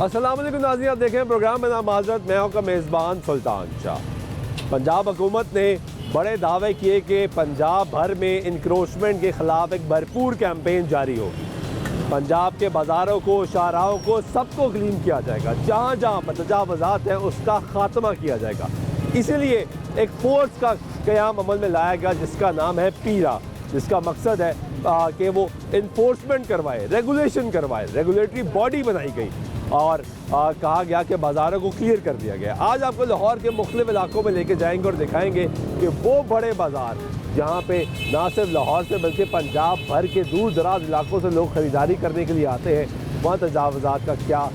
अस्सलाम वालेकुम नाज़रीन, आप देखें प्रोग्राम में नाम माज़रत, मैं आपका मेज़बान सुल्तान शाह। पंजाब हुकूमत ने बड़े दावे किए कि पंजाब भर में इंक्रोचमेंट के ख़िलाफ़ एक भरपूर कैंपेन जारी होगी। पंजाब के बाज़ारों को, शाहराहों को, सबको क्लीन किया जाएगा। जहाँ जहाँ पर तजावुज़ात हैं उसका ख़ात्मा किया जाएगा। इसीलिए एक फ़ोर्स का क़याम अमल में लाया गया जिसका नाम है पीरा, जिसका मकसद है कि वो इन्फोर्समेंट करवाए, रेगुलेशन करवाए। रेगुलेटरी बॉडी बनाई गई और कहा गया कि बाज़ारों को क्लियर कर दिया गया। आज आपको लाहौर के मुख्तलिफ इलाकों में लेके जाएंगे और दिखाएंगे कि वो बड़े बाज़ार जहाँ पे ना सिर्फ लाहौर से बल्कि पंजाब भर के दूर दराज इलाकों से लोग ख़रीदारी करने के लिए आते हैं, वहाँ तजावुज़ात का क्या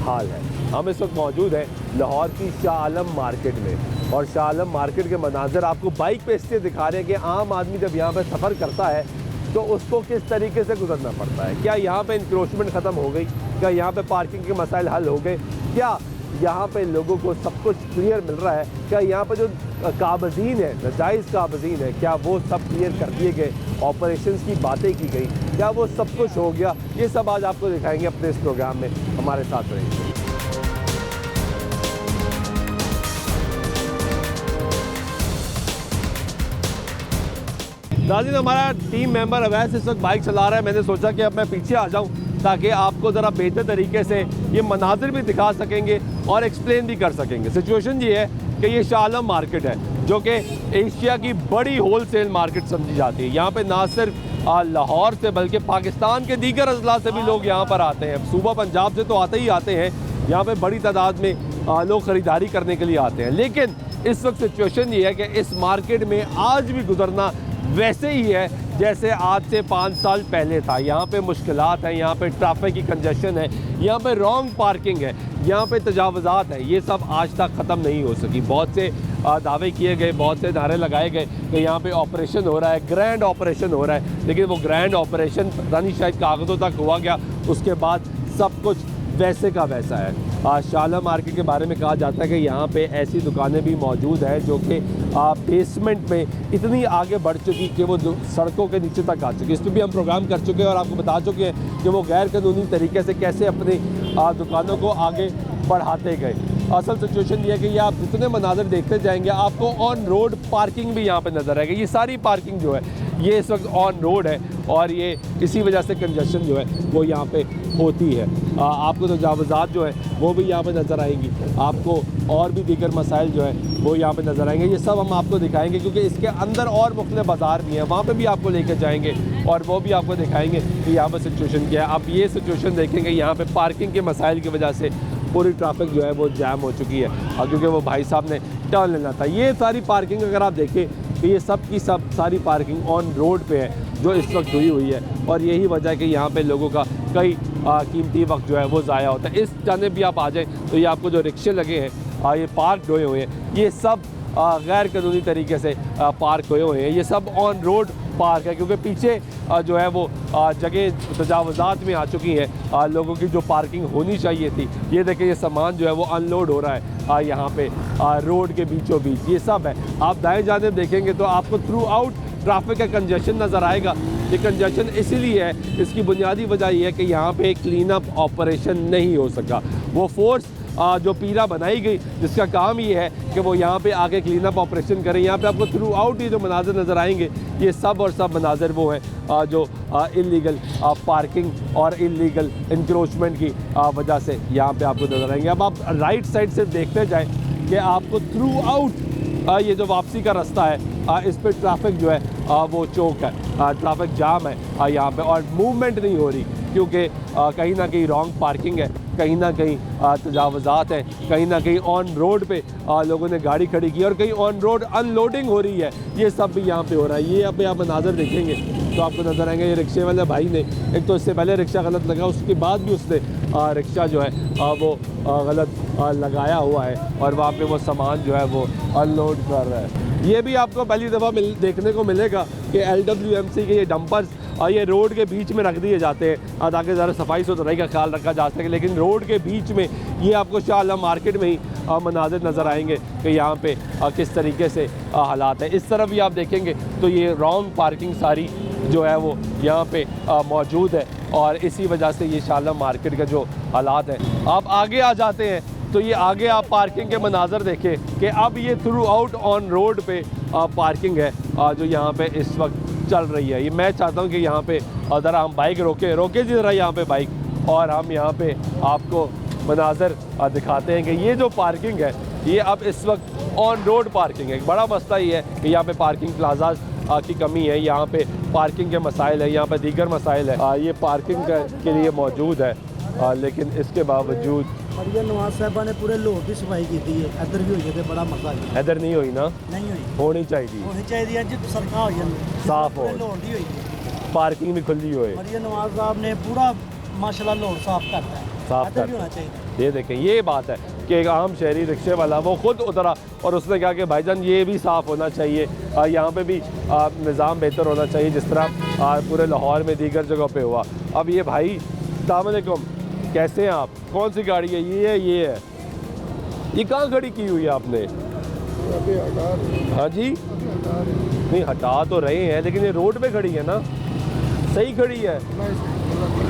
हाल है। हम इस वक्त मौजूद हैं लाहौर की शाह आलम मार्केट में, और शाह आलम मार्केट के मनाज़र आपको बाइक पे इसलिए दिखा रहे हैं कि आम आदमी जब यहाँ पर सफ़र करता है तो उसको किस तरीके से गुजरना पड़ता है। क्या यहाँ पे इंक्रोचमेंट ख़त्म हो गई? क्या यहाँ पे पार्किंग के मसाइल हल हो गए? क्या यहाँ पे लोगों को सब कुछ क्लियर मिल रहा है? क्या यहाँ पे जो काबज़ीन है, नाजायज़ काबज़ीन है, क्या वो सब क्लियर कर दिए गए? ऑपरेशंस की बातें की गई, क्या वो सब कुछ हो गया? ये सब आज आपको दिखाएंगे अपने इस प्रोग्राम में, हमारे साथ रहिए। नाज़रीन, हमारा टीम मेंबर अवैस इस वक्त बाइक चला रहा है। मैंने सोचा कि अब मैं पीछे आ जाऊं ताकि आपको ज़रा बेहतर तरीके से ये मनाजिर भी दिखा सकेंगे और एक्सप्लेन भी कर सकेंगे। सिचुएशन ये है कि ये शाह आलम मार्केट है जो कि एशिया की बड़ी होल सेल मार्केट समझी जाती है। यहाँ पे ना सिर्फ लाहौर से बल्कि पाकिस्तान के दीगर अजला से भी लोग यहाँ पर आते हैं। सूबा पंजाब से तो आते ही आते हैं, यहाँ पर बड़ी तादाद में लोग ख़रीदारी करने के लिए आते हैं। लेकिन इस वक्त सिचुएशन ये है कि इस मार्केट में आज भी गुजरना वैसे ही है जैसे आज से 5 साल पहले था। यहाँ पे मुश्किलात हैं, यहाँ पे ट्रैफिक की कंजेशन है, यहाँ पे रॉन्ग पार्किंग है, यहाँ पे तजावुज़ात है। ये सब आज तक ख़त्म नहीं हो सकी। बहुत से दावे किए गए, बहुत से नारे लगाए गए कि यहाँ पे ऑपरेशन हो रहा है, ग्रैंड ऑपरेशन हो रहा है, लेकिन वो ग्रैंड ऑपरेशन पता नहीं शायद कागज़ों तक हुआ गया, उसके बाद सब कुछ वैसे का वैसा है। शाह आलम मार्केट के बारे में कहा जाता है कि यहाँ पे ऐसी दुकानें भी मौजूद हैं जो कि बेसमेंट में इतनी आगे बढ़ चुकी कि वो सड़कों के नीचे तक आ चुकी। इस पर भी हम प्रोग्राम कर चुके हैं और आपको बता चुके हैं कि वो गैर कानूनी तरीके से कैसे अपनी दुकानों को आगे बढ़ाते गए। असल सिचुएशन ये है कि ये आप जितने मनाज़र देखते जाएंगे आपको ऑन रोड पार्किंग भी यहाँ पे नज़र आएगी। ये सारी पार्किंग जो है ये इस वक्त ऑन रोड है और ये इसी वजह से कंजेशन जो है वो यहाँ पे होती है। आपको तजावुज़ात जो है वो भी यहाँ पे नज़र आएंगी, आपको और भी दीगर मसाइल जो है वो यहाँ पे नज़र आएंगे। ये सब हम आपको दिखाएंगे क्योंकि इसके अंदर और मुख्तलिफ बाज़ार भी हैं, वहाँ पे भी आपको लेके जाएंगे और वो भी आपको दिखाएंगे कि यहाँ पर सिचुएशन क्या है। आप ये सिचुएशन देखेंगे यहाँ पर पार्किंग के मसाइल की वजह से पूरी ट्रैफिक जो है वो जैम हो चुकी है और क्योंकि वो भाई साहब ने टर्न लेना था। ये सारी पार्किंग अगर आप देखें तो ये सब की सब सारी पार्किंग ऑन रोड पे है जो इस वक्त हुई हुई है और यही वजह है कि यहाँ पे लोगों का कई कीमती वक्त जो है वो ज़ाया होता है। इस जाने भी आप आ जाएँ तो ये आपको जो रिक्शे लगे हैं ये पार्क हुए हुए हैं, ये सब गैर कानूनी तरीके से पार्क हुए हैं। ये सब ऑन रोड पार्क है क्योंकि पीछे जो है वो जगह तजावुज़ात में आ चुकी हैं लोगों की जो पार्किंग होनी चाहिए थी। ये देखें ये सामान जो है वो अनलोड हो रहा है यहाँ पे रोड के बीचों बीच। ये सब है, आप दाएं जानिब देखेंगे तो आपको थ्रू आउट ट्रैफिक का कंजेशन नज़र आएगा। ये कंजेशन इसीलिए है, इसकी बुनियादी वजह यह है कि यहाँ पे क्लीन अप ऑपरेशन नहीं हो सका। वो फोर्स जो पीरा बनाई गई जिसका काम ये है कि वो यहाँ पे आके क्लीन अप ऑपरेशन करें। यहाँ पे आपको थ्रू आउट ये जो मनाज़र नज़र आएंगे ये सब और सब मनाज़र वो हैं जो इल्लीगल पार्किंग और इल्लीगल इंक्रोचमेंट की वजह से यहाँ पे आपको नज़र आएंगे। अब आप राइट साइड से देखते जाएँ कि आपको थ्रू आउट ये जो वापसी का रास्ता है इस पर ट्रैफिक जो है वो चौक है, ट्रैफिक जाम है यहाँ पे और मूवमेंट नहीं हो रही क्योंकि कहीं ना कहीं रॉन्ग पार्किंग है, कहीं ना कहीं तजावुज़ात हैं, कहीं ना कहीं ऑन रोड पे लोगों ने गाड़ी खड़ी की और कहीं ऑन रोड अनलोडिंग हो रही है। ये सब भी यहाँ पे हो रहा है। ये अब आप मनाज़र देखेंगे तो आपको नज़र आएंगे ये रिक्शे वाले भाई ने एक तो इससे पहले रिक्शा गलत लगा, उसके बाद भी उसने रिक्शा जो है वो गलत लगाया हुआ है और वहाँ पे वो सामान जो है वो अनलोड कर रहा है। ये भी आपको पहली दफ़ा देखने को मिलेगा कि LWMC के ये डंपर्स ये रोड के बीच में रख दिए जाते हैं ताकि ज़रा सफाई सुथराई का ख्याल रखा जा सके। लेकिन रोड के बीच में ये आपको शाह आलम मार्केट में ही मनाज़िर नज़र आएंगे कि यहाँ पे किस तरीके से हालात हैं। इस तरफ भी आप देखेंगे तो ये रॉन्ग पार्किंग सारी जो है वो यहाँ पे मौजूद है और इसी वजह से ये शाह आलम मार्केट का जो हालात हैं। आप आगे आ जाते हैं तो ये आगे आप पार्किंग के मनाजर देखें कि अब ये थ्रू आउट ऑन रोड पे पार्किंग है जो यहाँ पे इस वक्त चल रही है। ये मैं चाहता हूँ कि यहाँ पे ज़रा हम बाइक रोके जी ज़रा यहाँ पे बाइक, और हम यहाँ पे आपको मनाजर दिखाते हैं कि ये जो पार्किंग है ये अब इस वक्त ऑन रोड पार्किंग है। एक बड़ा मसला ये है कि यहाँ पे पार्किंग प्लाजा की कमी है, यहाँ पे पार्किंग के मसाइल है, यहाँ पे दीगर मसाइल है। ये पार्किंग के लिए मौजूद है, लेकिन इसके बावजूद मरियम नवाज साहबा ने पूरे लाहौर की सफाई की थी, इधर भी हुई है, बड़ा मसला है। इधर नहीं हुई ना, नहीं हुई, होनी चाहिए, होनी चाहिए जी, सरकार हो जाए साफ हो, लाहौर की हुई, पार्किंग भी खुली हुई। मरियम नवाज साहब ने पूरा माशाल्लाह लाहौर साफ करता है, साफ इधर भी होना चाहिए। ये देखें, ये बात है कि एक आम शहरी रिक्शे वाला वो खुद उतरा और उसने कहा कि भाईजान ये भी साफ़ होना चाहिए, यहाँ पे भी निज़ाम बेहतर होना चाहिए जिस तरह पूरे लाहौर में दीगर जगह पे हुआ। अब ये भाई अस्सलाम वालेकुम, कैसे हैं आप? कौन सी गाड़ी है? ये है, ये कहाँ खड़ी की हुई है आपने? हाँ जी, नहीं हटा तो रहे हैं लेकिन ये रोड पे खड़ी है ना, सही खड़ी है,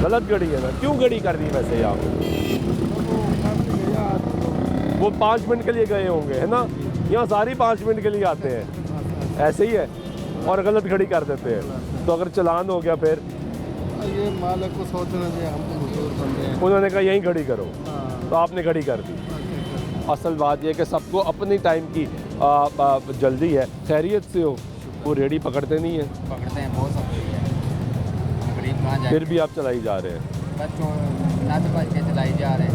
गलत खड़ी है ना? क्यों खड़ी कर दी वैसे यहाँ वो 5 मिनट के लिए गए होंगे है ना, यहाँ सारी 5 मिनट के लिए आते हैं, ऐसे ही है और गलत खड़ी कर देते हैं। तो अगर चलान हो गया फिर ये मालिक को सोचना चाहिए, हम तो मजदूर बंदे हैं। उन्होंने कहा यहीं खड़ी करो, तो आपने खड़ी कर दी। असल बात यह है कि सबको अपनी टाइम की जल्दी है। खैरियत से हो, वो रेडी पकड़ते नहीं है, पकड़ते हैं बहुत सब गरीब कहाँ जाए, फिर भी आप चलाई जा रहे हैं, नच बज के चलाई जा रहे हैं।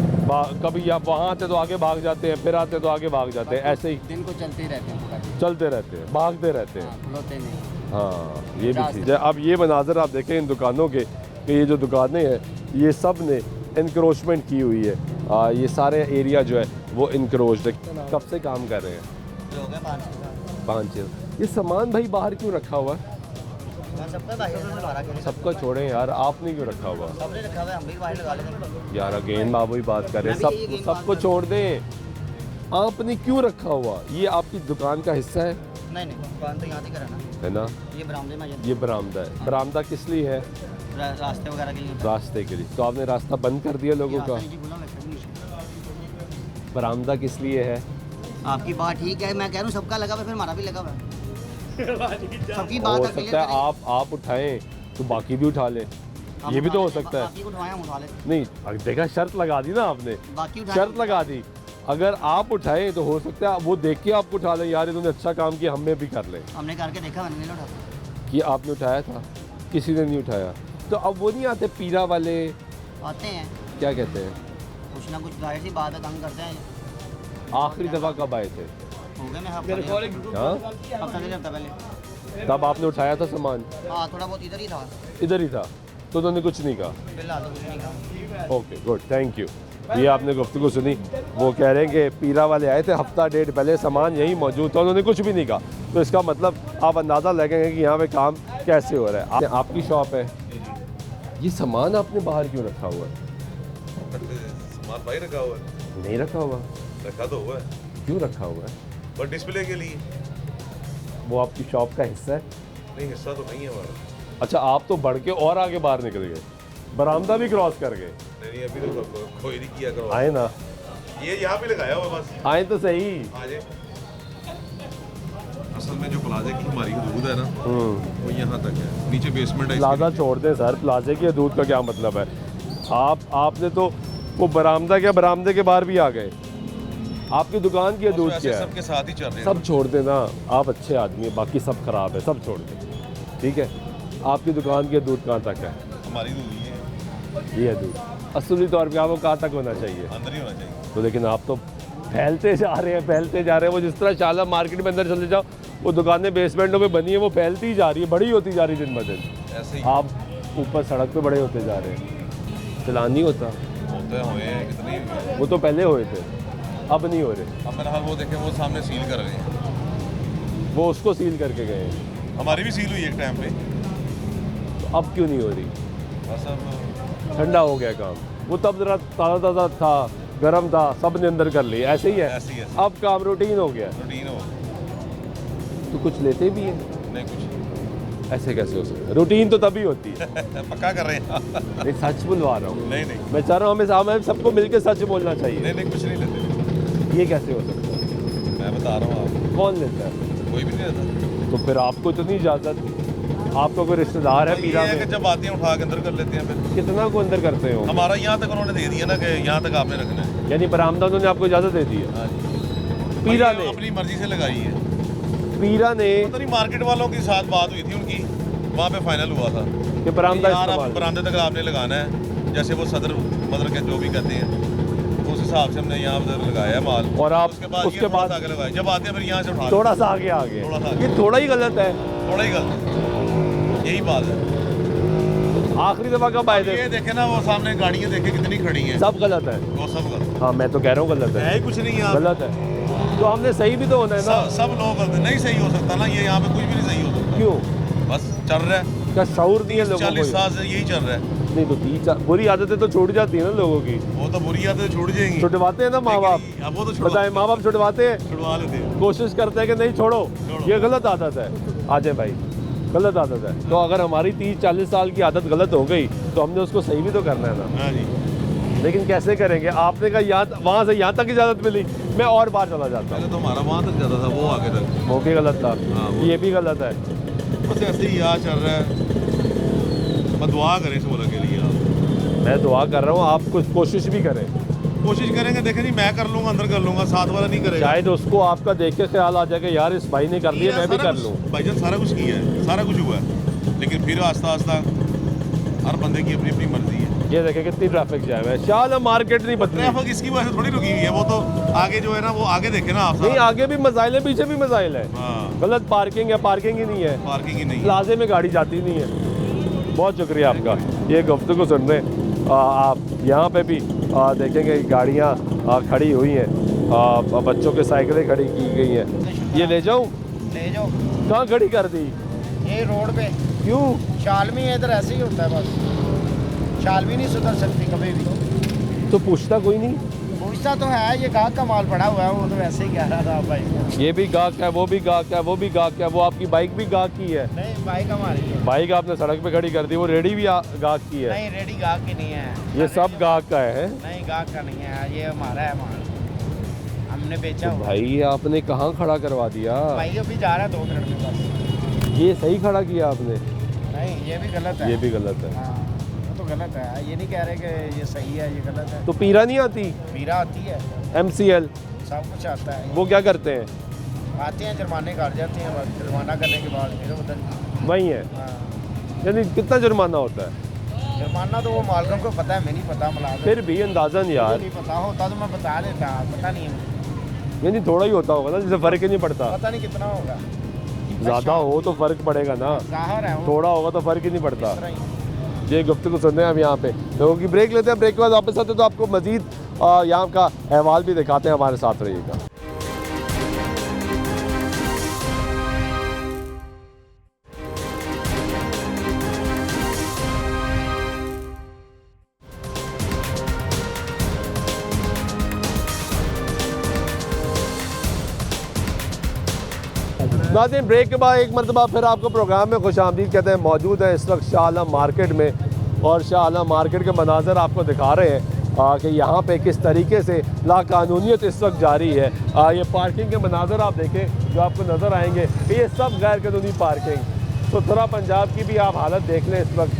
कभी आप वहाँ आते तो आगे भाग जाते हैं, फिर आते तो आगे भाग जाते हैं, ऐसे ही दिन को चलते ही रहते हैं, पूरा दिन चलते रहते हैं, भागते रहते हैं। खुलते नहीं। हाँ, ये भी चीज़ है। अब ये मनाजर आप देखें इन दुकानों के कि ये जो दुकानें हैं ये सब ने इंक्रोचमेंट की हुई है। ये सारे एरिया जो है वो इंक्रोच्ड है। कब से काम कर रहे हैं? 5 ये सामान भाई बाहर क्यों रखा हुआ है? सबका छोड़ें यार, आपने क्यों रखा हुआ? यार अगेन बाबू ही बात कर रहे हैं, सबको छोड़ दें, आपने क्यों रखा हुआ? ये आपकी दुकान का हिस्सा है? नहीं दुकान तो यहाँ कराना है ना, ये बरामदे में, ये बरामदा है। बरामदा किस लिए है? रास्ते वगैरह के लिए, रास्ते के लिए। तो आपने रास्ता बंद कर दिया लोगों का? बरामदा किस लिए है? आपकी बात ठीक है, मैं कह रहा हूँ सबका लगा हुआ, फिर हमारा भी लगा हुआ। सबकी हो बात सकता है आप उठाएं तो बाकी भी उठा लें, ये भी तो हो सकता है। नहीं देखा, शर्त लगा दी ना आपने, शर्त लगा दी, अगर आप उठाएं तो हो सकता है वो देख के आपको उठा लें, यार इन्होंने अच्छा काम किया, हमें भी कर लें। हमने करके देखा, मैंने नहीं उठाया कि आपने उठाया था, किसी ने नहीं उठाया। तो अब वो नहीं आते पीरा वाले, आते हैं, क्या कहते हैं, कुछ ना कुछ जाहिर सी बात है, तंग करते हैं। आखिरी दफ़ा कब आए थे? हो गए मैं हफ्ता पहले। तब आपने उठाया था सामान? हाँ, थोड़ा बहुत इधर ही था। इधर ही था, तो उन्होंने कुछ नहीं कहा? फिलहाल तो कुछ नहीं कहा। Okay good, thank you. ये आपने गुफ्तगू सुनी, वो कह रहे हैं कि पीरा वाले आए थे हफ्ता डेढ़ पहले, सामान यहीं मौजूद था, उन्होंने कुछ भी नहीं कहा। तो इसका मतलब आप अंदाज़ा लगेंगे कि यहाँ पे काम कैसे हो रहा है। आपकी शॉप है, ये सामान आपने बाहर क्यों रखा हुआ है? सामान भाई रखा हुआ है? नहीं रखा हुआ। रखा तो हुआ है। क्यों रखा हुआ है? पर डिस्प्ले के लिए। वो आपकी शॉप का हिस्सा है? नहीं, हिस्सा तो नहीं है हमारा। अच्छा, आप तो बढ़ के और आगे बाहर निकल गए, बरामदा भी क्रॉस कर गए। नहीं, अभी तो कोई नहीं किया करो। आए ना, ये यहाँ पे लगाया हुआ बस। आए तो सही। आजे असल में जो प्लाजे की हमारी हदूद है ना, वो यहाँ तक है, नीचे बेसमेंट है। प्लाजा छोड़ दें सर, प्लाजे की हदूद का क्या मतलब है? आपने तो वो बरामदा क्या, बरामदे के बाहर भी आ गए। आपकी दुकान की हदूद क्या है? सबके साथ ही चल रहे हैं। सब छोड़ देना, आप अच्छे आदमी हैं, बाकी सब खराब है, सब छोड़ दें, ठीक है? आपकी दुकान की हदूद कहाँ तक है? हमारी हदूद ये है, ये हदूद असली तौर पे आपको कहाँ तक होना चाहिए? अंदर ही होना चाहिए। तो लेकिन आप तो फैलते जा रहे हैं, फैलते जा रहे हैं। वो जिस तरह शाला मार्केट में अंदर चले जाओ, वो दुकानें बेसमेंटों में बनी है, वो फैलती ही जा रही है, बड़ी होती जा रही है दिन ब दिन। ऐसे ही आप ऊपर सड़क पे बड़े होते जा रहे हैं, चलान नहीं होता। होते हुए हैं, कितने हुए हैं। वो तो पहले हुए थे, अब नहीं हो रहे। अब मेरा हाल वो देखें, वो सामने सील कर रहे हैं। वो उसको सील करके गए हैं, हमारी भी सील हुई एक टाइम पे, तो अब क्यों नहीं हो रही? बस अब ठंडा हो गया काम। वो तब ज़रा ताज़ा ताज़ा था, गर्म था, सब ने अंदर कर लिया, ऐसे ही है। ऐसे ही है। अब काम रूटीन हो गया, रूटीन हो। तो कुछ लेते भी हैं। नहीं कुछ ऐसे कैसे हो सकता है? रूटीन तो तभी होती है। पक्का कर रहे हैं मैं सच बुलवा रहा हूँ। नहीं नहीं मैं चाह रहा हूँ हमें सबको मिलकर सच बोलना चाहिए। नहीं नहीं कुछ नहीं लेते, ये कैसे हो सकता है? मैं बता रहा हूँ आपको, कौन लेता है? कोई भी नहीं लेता। तो फिर आपको इतनी इजाज़त, आपका कोई रिश्तेदार है ये पीरा है कि में? जब आते हैं उठा के अंदर कर लेते हैं, फिर कितना को अंदर करते हो? हमारा यहाँ तक उन्होंने दे दिया ना कि यहाँ तक आपने रखना है। यानी बरामदा उन्होंने आपको इजाज़त दे दी है? हाँ जी, पीरा ये ने अपनी मर्जी से लगाई है। पीरा ने पता नहीं मार्केट वालों के साथ बात हुई थी उनकी, वहाँ पे फाइनल हुआ था कि बरामदा यार आप इस्तेमाल। बरामदे तक आपने लगाना है, जैसे वो सदर मदर के जो भी कहते हैं उस हिसाब से हमने यहाँ उधर लगाया है माल। और आप उसके बाद उसके बाद आगे लगाया, जब आते हैं फिर यहाँ से उठा थोड़ा सा आगे आ गए। थोड़ा सा आगे। ये थोड़ा ही गलत है। थोड़ा ही गलत है, यही बात है। आखिरी दफा कब आए थे? ये देखे ना वो सामने गाड़ियाँ देखे कितनी खड़ी हैं, सब गलत है। वो सब गलत हाँ मैं तो कह रहा हूँ गलत है है। ही कुछ नहीं है। गलत है तो हमने सही भी तो होना है ना। सब लोग गलत है, नहीं सही हो सकता ना, ये यहाँ पे कुछ भी नहीं सही हो सकता। क्यों? बस चल रहा है, क्या शऊर नहीं है लोगों 40 को? साल से यही चल रहा है। नहीं तो 30 बुरी आदतें तो छूट जाती है ना लोगों की। वो तो बुरी आदतें छूट जाएंगी, छुटवाते हैं ना माँ बाप। लेकिन अब वो तो बताए माँ बाप छुटवाते हैं, छुड़वा लेते हैं। कोशिश करते हैं कि नहीं छोड़ो, ये गलत आदत है। आ जाए भाई, गलत आदत है। तो अगर हमारी 30-40 साल की आदत गलत हो गई तो हमने उसको सही भी तो करना है ना। हाँ जी, लेकिन कैसे करेंगे? आपने कहा यहाँ वहाँ से यहाँ तक इजाज़त मिली, मैं और बाहर चला जाता हूँ। पहले तो हमारा वहाँ तक जाता था, वो आगे तक, वो भी गलत था, हाँ, वो- ये भी गलत है। बस ऐसे ही यहाँ चल रहा है। बस दुआ करें इस मुल्क के लिए आप, मैं दुआ कर रहा हूँ, आप कुछ कोशिश भी करें। कोशिश करेंगे। देखें नहीं, मैं कर लूँगा, अंदर कर लूँगा, साथ वाला नहीं करेगा। शायद उसको आपका देख के ख्याल आ जाएगा यार इस भाई ने कर लिया, मैं भी सारा कर कुछ- लूँ। भाईजान सारा कुछ किया है, सारा कुछ हुआ है, लेकिन फिर आस्ता आस्ता हर बंदे की अपनी अपनी मर्जी है। ये देखें कितनी ट्रैफिक जाम है। शाह मार्केट नहीं बदली। ट्रैफिक इसकी वजह से थोड़ी रुकी हुई है, वो तो आगे जो है ना, वो आगे देखे ना आप नहीं, सारा। आगे भी मसाइल है, पीछे भी मसाइल है। हाँ, गलत पार्किंग है, पार्किंग ही नहीं है, पार्किंग ही नहीं है। प्लाजे में गाड़ी जाती नहीं है। बहुत शुक्रिया आपका ये गुफ्तगू सुन रहे हैं। आप यहाँ पे भी देखेंगे गाड़ियाँ खड़ी हुई हैं, बच्चों के साइकिलें खड़ी की गई हैं। ये ले जाऊँ? ले जाओ, कहाँ खड़ी कर दी? ये रोड पे क्यों? शालमी है, इधर ऐसे ही होता है बस। शालमी नहीं सुधर सकती कभी भी। तो पूछता कोई नहीं? पूछता तो है, ये गाहक का माल पड़ा हुआ है, वो तो वैसे ही कह रहा था भाई। ये भी गाहक है, वो भी गाहक है, वो भी गाहक है। वो आपकी बाइक भी गाहक की है? नहीं, बाइक हमारी है। बाइक आपने सड़क पे खड़ी कर दी, वो रेडी भी गाहक की है? नहीं, रेडी गाहक की नहीं है। ये सब गाहक का है? नहीं, गाहक का नहीं है, ये हमारा है माल, हमने बेचा तो हुआ। भाई आपने कहाँ खड़ा करवा दिया? भाई अभी जा रहा है 2 मिनट में बस। ये सही खड़ा किया आपने? नहीं, ये भी गलत है। ये भी गलत है। हाँ, वो तो गलत है, ये नहीं कह रहे कि ये सही है, ये गलत है। तो पीरा नहीं आती? पीरा आती है, MCL सब कुछ आता है। वो क्या करते हैं? आते हैं, जुर्माने काट जाते हैं, बस जुर्माना करने के बाद फिर उधर। वही है, हाँ, यानी कितना जुर्माना होता है? जुर्माना तो वो मालकों को पता है, मैं नहीं पता मुलाजिम। फिर भी अंदाजन मुझे यार, नहीं पता, होता तो मैं बता देता, पता नहीं है मुझे। यानी थोड़ा ही होता होगा ना, जिससे फर्क ही नहीं पड़ता। पता नहीं कितना होगा, ज़्यादा हो तो फर्क पड़ेगा ना, ज़ाहिर है वो थोड़ा होगा तो फर्क ही नहीं पड़ता। इस तरह ही। ये गुफ्तगू सुन रहे हैं हम यहाँ पे। लोगों की ब्रेक लेते हैं, ब्रेक के बाद वापस आते हैं तो आपको मजीद यहाँ का अहवाल भी दिखाते हैं। हमारे साथ रहिएगा। नाज़रीन, ब्रेक के बाद एक मरतबा फिर आपको प्रोग्राम में खुशामदीद कहते हैं। मौजूद है इस वक्त शाह आलम मार्केट में और शाह आलम मार्केट के मनाज़र आपको दिखा रहे हैं कि यहाँ पे किस तरीके से लाकानूनियत इस वक्त जारी है। ये पार्किंग के मनाज़र आप देखें जो आपको नज़र आएंगे कि ये सब गैर कानूनी पार्किंग। सुथरा पंजाब की भी आप हालत देख लें इस वक्त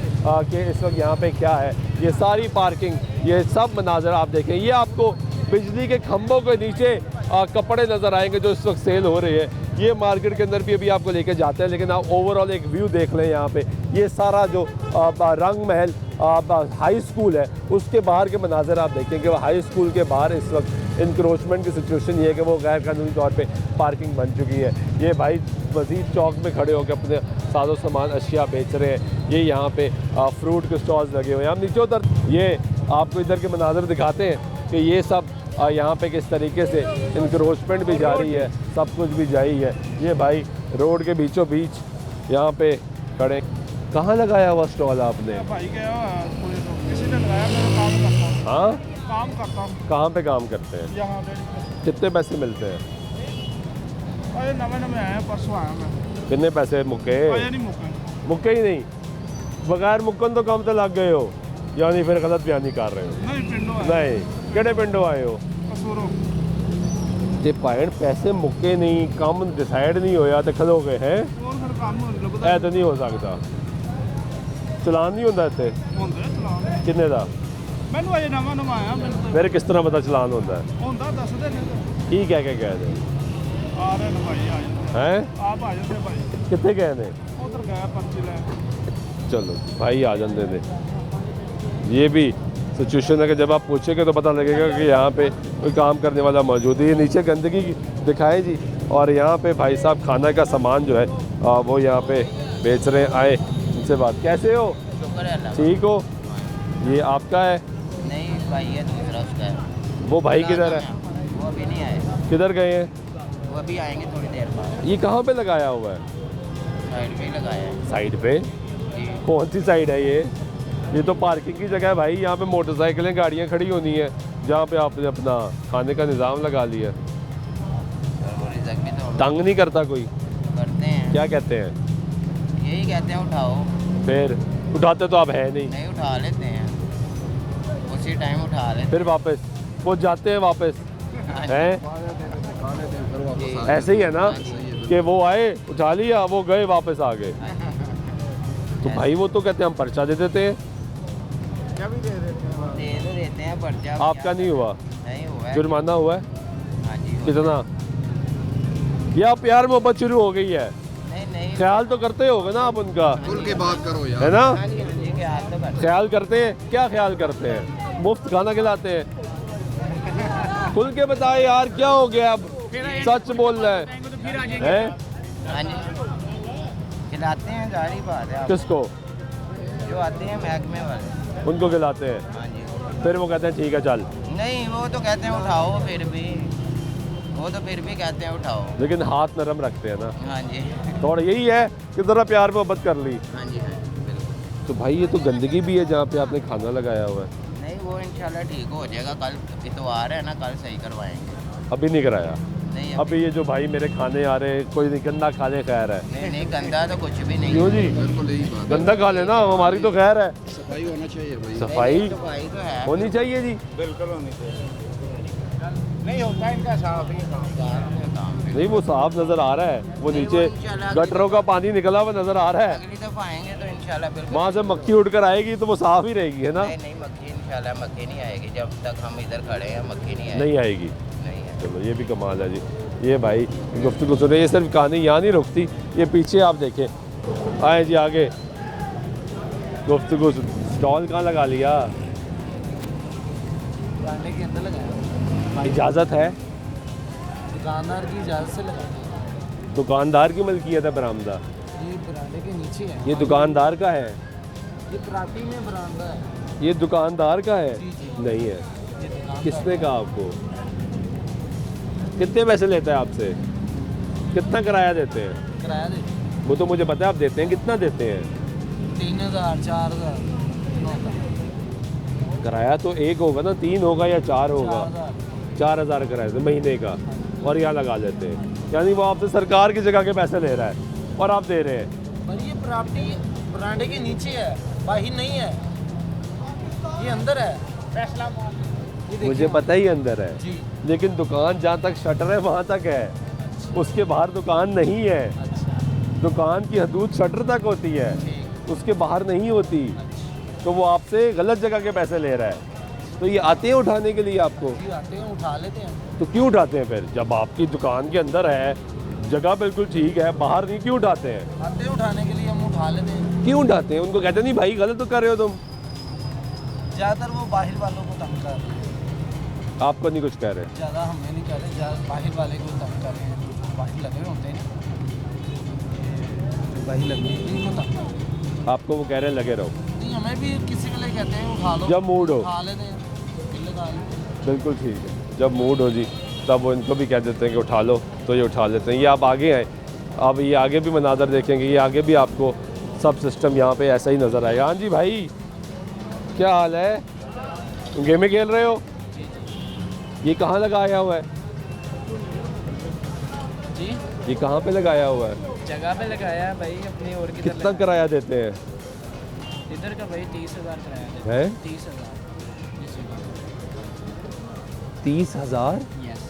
कि इस वक्त यहाँ पे क्या है। ये सारी पार्किंग, ये सब मनाज़र आप देखें। ये आपको बिजली के खंभों के नीचे कपड़े नज़र आएंगे जो इस वक्त सेल हो रहे हैं। ये मार्केट के अंदर भी अभी आपको लेके जाते हैं, लेकिन आप ओवरऑल एक व्यू देख लें यहाँ पे। ये सारा जो रंग महल हाई स्कूल है उसके बाहर के मनाज़र आप देखेंगे। वो हाई स्कूल के बाहर इस वक्त इंक्रोचमेंट की सिचुएशन ये है कि वो गैर कानूनी तौर पे पार्किंग बन चुकी है। ये भाई मज़ीद चौक में खड़े होकर अपने साजो सामान अशिया बेच रहे हैं। ये यहाँ पे फ्रूट के स्टॉल्स लगे हुए हैं। हम नीचे उतर ये आपको इधर के मनाज़र दिखाते हैं कि ये सब यहाँ पे किस तरीके से इंक्रोचमेंट भी जारी है, सब कुछ भी जारी है। ये भाई रोड के बीचों बीच यहाँ पे खड़े। कहाँ लगाया हुआ स्टॉल आपने? भाई क्या किसी ने लगाया, मैं काम करता हूँ। हाँ, काम करता हूँ कहाँ पे काम करते हैं? यहाँ पे। कितने पैसे मिलते हैं? अरे नवे नवे आए, परसों आया मैं। कितने पैसे मुके? अरे नहीं मुके, मुक्के ही नहीं, बगैर मुक्कन तो कम तो लग गए हो, यानी फिर गलत बयानी कर रहे हो। नहीं पिंडो है नहीं, केड़े पिंडों आए हो? कसूरो ते भैन पैसे मुक्के नहीं, काम डिसाइड नहीं होया ते खलो गए हैं। और फिर काम लगदा ऐ तो नहीं हो सकता। चलान नहीं होंदा इत्थे? ਹੁੰਦਾ ਚਲਾਨ किन्ने दा? ਮੈਨੂੰ ਅਜੇ ਨਵਾਂ ਨਵਾਂ ਆਇਆ ਮੈਨੂੰ फिर किस तरह पता चलान होंदा है? ਹੁੰਦਾ ਦੱਸਦੇ ਨੇ की कह के गए थे? ਆ ਰਹੇ ਨੇ ਭਾਈ ਆ ਜਾਂਦੇ हैं ਆਪ ਆ ਜਾਂਦੇ ਭਾਈ कितने गए ने? ਉਧਰ ਗਿਆ ਪਰਚੀ ਲੈ चलो भाई आ जाते थे। ये भी सिचुएशन है कि जब आप पूछेंगे तो पता लगेगा कि यहाँ पे कोई काम करने वाला मौजूद है। ये नीचे गंदगी दिखाएं जी, और यहाँ पे भाई साहब खाना का सामान जो है वो यहाँ पे बेच रहे हैं। आए उनसे बात, कैसे हो? शुक्र है अल्लाह। ठीक हो? ये आपका है? नहीं भाई है दूसरा उसका है। वो भाई किधर है? वो अभी नहीं आए, किधर गए हैं? वो अभी आएंगे थोड़ी देर बाद। ये कहाँ पे लगाया हुआ है? साइड पे ही लगाया है साइड पे? जी। कौन सी साइड है ये तो पार्किंग की जगह है भाई। यहाँ पे मोटरसाइकिलें गाड़ियाँ खड़ी होनी है, जहाँ पे आपने अपना खाने का निज़ाम लगा लिया। और वो रिजक भी तो तंग नहीं करता कोई? करते हैं। क्या कहते हैं? यही कहते हैं उठाओ, फिर उठाते तो आप है नहीं, नहीं उठा लेते हैं, उसी टाइम उठा लेते फिर वापस वो जाते हैं वापस हैं। हैं। जी। ऐसे ही है ना कि वो आए उठा लिया, वो गए वापस आ गए। तो भाई वो तो कहते हैं हम पर्चा दे देते हैं। क्या भी दे देते हैं दे तो देते हैं पर्चा। आपका नहीं हुआ? नहीं हुआ है। जुर्माना हुआ है? हाँ जी हुआ। कितना? या प्यार मोहब्बत शुरू हो गई है? नहीं नहीं ख्याल तो करते होगे ना आप उनका, खुल के बात करो यार। है ना? जी के हाथ तो करते ख्याल करते हैं? क्या ख्याल करते हैं? मुफ्त खाना खिलाते हैं? खुल के बताए यार, क्या हो गया अब? सच बोल रहे हैं? हैं। हाँ जी खिलाते हैं, जारी बात है। किसको? जो आते हैं महकमे वाले, उनको खिलाते हैं, हाँ जी। फिर वो कहते हैं ठीक है चल। नहीं वो तो कहते हैं उठाओ, फिर भी वो तो फिर भी कहते हैं उठाओ। लेकिन हाथ नरम रखते हैं ना, हाँ जी थोड़ा यही है कि ज़रा प्यार मोहब्बत कर ली। हाँ जी हाँ जी बिल्कुल। तो भाई ये तो गंदगी भी है जहाँ पे आपने खाना लगाया हुआ है। नहीं वो इंशाल्लाह ठीक हो जाएगा, कल इतवार है ना, कल सही करवाएंगे। अभी नहीं कराया? नहीं अभी ये जो भाई मेरे खाने आ रहे हैं, कोई नहीं, गंदा खाने खैर है। नहीं नहीं गंदा तो कुछ भी नहीं क्यों जी? बिल्कुल यही बात। गंदा खा लेना, हमारी तो खैर है। सफाई होना चाहिए भाई। सफाई सफाई तो है। होनी चाहिए जी। बिल्कुल होनी चाहिए। नहीं होता इनका साफ ही काम। नहीं वो साफ नजर आ रहा है, वो नहीं, नीचे वो इंशाल्लाह गटरों का पानी निकला हुआ नजर आ रहा है। अगली दफा आएंगे तो इंशाल्लाह बिल्कुल। वहाँ से मक्खी उड़कर आएगी तो वो साफ ही रहेगी, है ना? नहीं नहीं मक्खी इंशाल्लाह मक्खी नहीं आएगी, जब तक हम इधर खड़े हैं मक्खी नहीं आएगी। नहीं आएगी। नहीं है। चलो ये भी कमाल है जी। ये भाई गुफ्तगू सुने, ये सिर्फ कहानी यहाँ नहीं रुकती, ये पीछे आप देखें। आए जी आगे, गुफ्तगू स्टॉल कहाँ लगा लिया? बरामदे के अंदर लगाया, इजाज़त है? दुकानदार की इजाज़त से लगाया। दुकानदार की मलकियत है बरामदा? ये बरामदे के नीचे है, ये दुकानदार का है? ये प्राटी में बरामदा है। ये दुकानदार का है? जी, जी। नहीं है। ये दुकानदार किसने कहा आपको? कितने पैसे लेता है आपसे? कितना किराया देते हैं? किराया देते हैं वो तो मुझे पता है आप देते हैं, कितना देते हैं? 3000 4000 किराया तो एक होगा ना, 3 होगा या 4 होगा? 4000 किराया से महीने का, और यहाँ लगा लेते हैं। यानी वो आपसे सरकार की जगह के पैसे ले रहा है और आप दे रहे हैं। पर ये प्रॉपर्टी बरामदे के नीचे है, बाहर नहीं है, ये अंदर है। फैसला मुझे पता ही अंदर है, जी। लेकिन दुकान जहाँ तक शटर है वहाँ तक है, उसके बाहर दुकान नहीं है। अच्छा दुकान की हदूद शटर तक होती है, ठीक। उसके बाहर नहीं होती। तो वो आपसे गलत जगह के पैसे ले रहा है। तो ये आते हैं उठाने के लिए आपको? जी आते हैं, उठा लेते हैं। तो क्यों उठाते हैं फिर? जब आपकी दुकान के अंदर है, जगह बिल्कुल ठीक है, बाहर नहीं, क्यों उठाते हैं? आते हैं उठाने के लिए, हम उठा लेते हैं। क्यों उठाते हैं? उनको कहते नहीं भाई गलत तो कर रहे हो तुम। ज़्यादातर वो बाहर वालों को तंग कर रहे हैं, आपको नहीं कुछ कह रहे? ज़्यादा हमें नहीं कर रहे, ज़्यादा बाहर वाले को तंग कर रहे हैं। जो बाहर लगे हुए होते हैं ना, जो बाहर लगे हैं, इनको तंग कर रहे हैं। आपको वो कह रहे हैं लगे रहो? नहीं हमें भी किसी के लिए कहते हैं उठा लो, जब मूड हो। उठा लेते हैं, बिल लगा लेते हैं। बिल्कुल ठीक है, जब मूड हो जी तब वो इनको भी कह देते हैं कि उठा लो, तो ये उठा लेते हैं। ये आप आगे आए, अब ये आगे भी मनाजर देखेंगे, ये आगे भी आपको सब सिस्टम यहाँ पे ऐसा ही नज़र आएगा। हाँ जी भाई, क्या हाल है? गेमें खेल रहे हो? ये कहाँ लगाया हुआ है? जी ये कहाँ पे लगाया हुआ है? जगह पे लगाया है भाई अपनी और किधर कितना किराया देते हैं? इधर का भाई 30,000 किराया देते है 30,000 30,000? यस।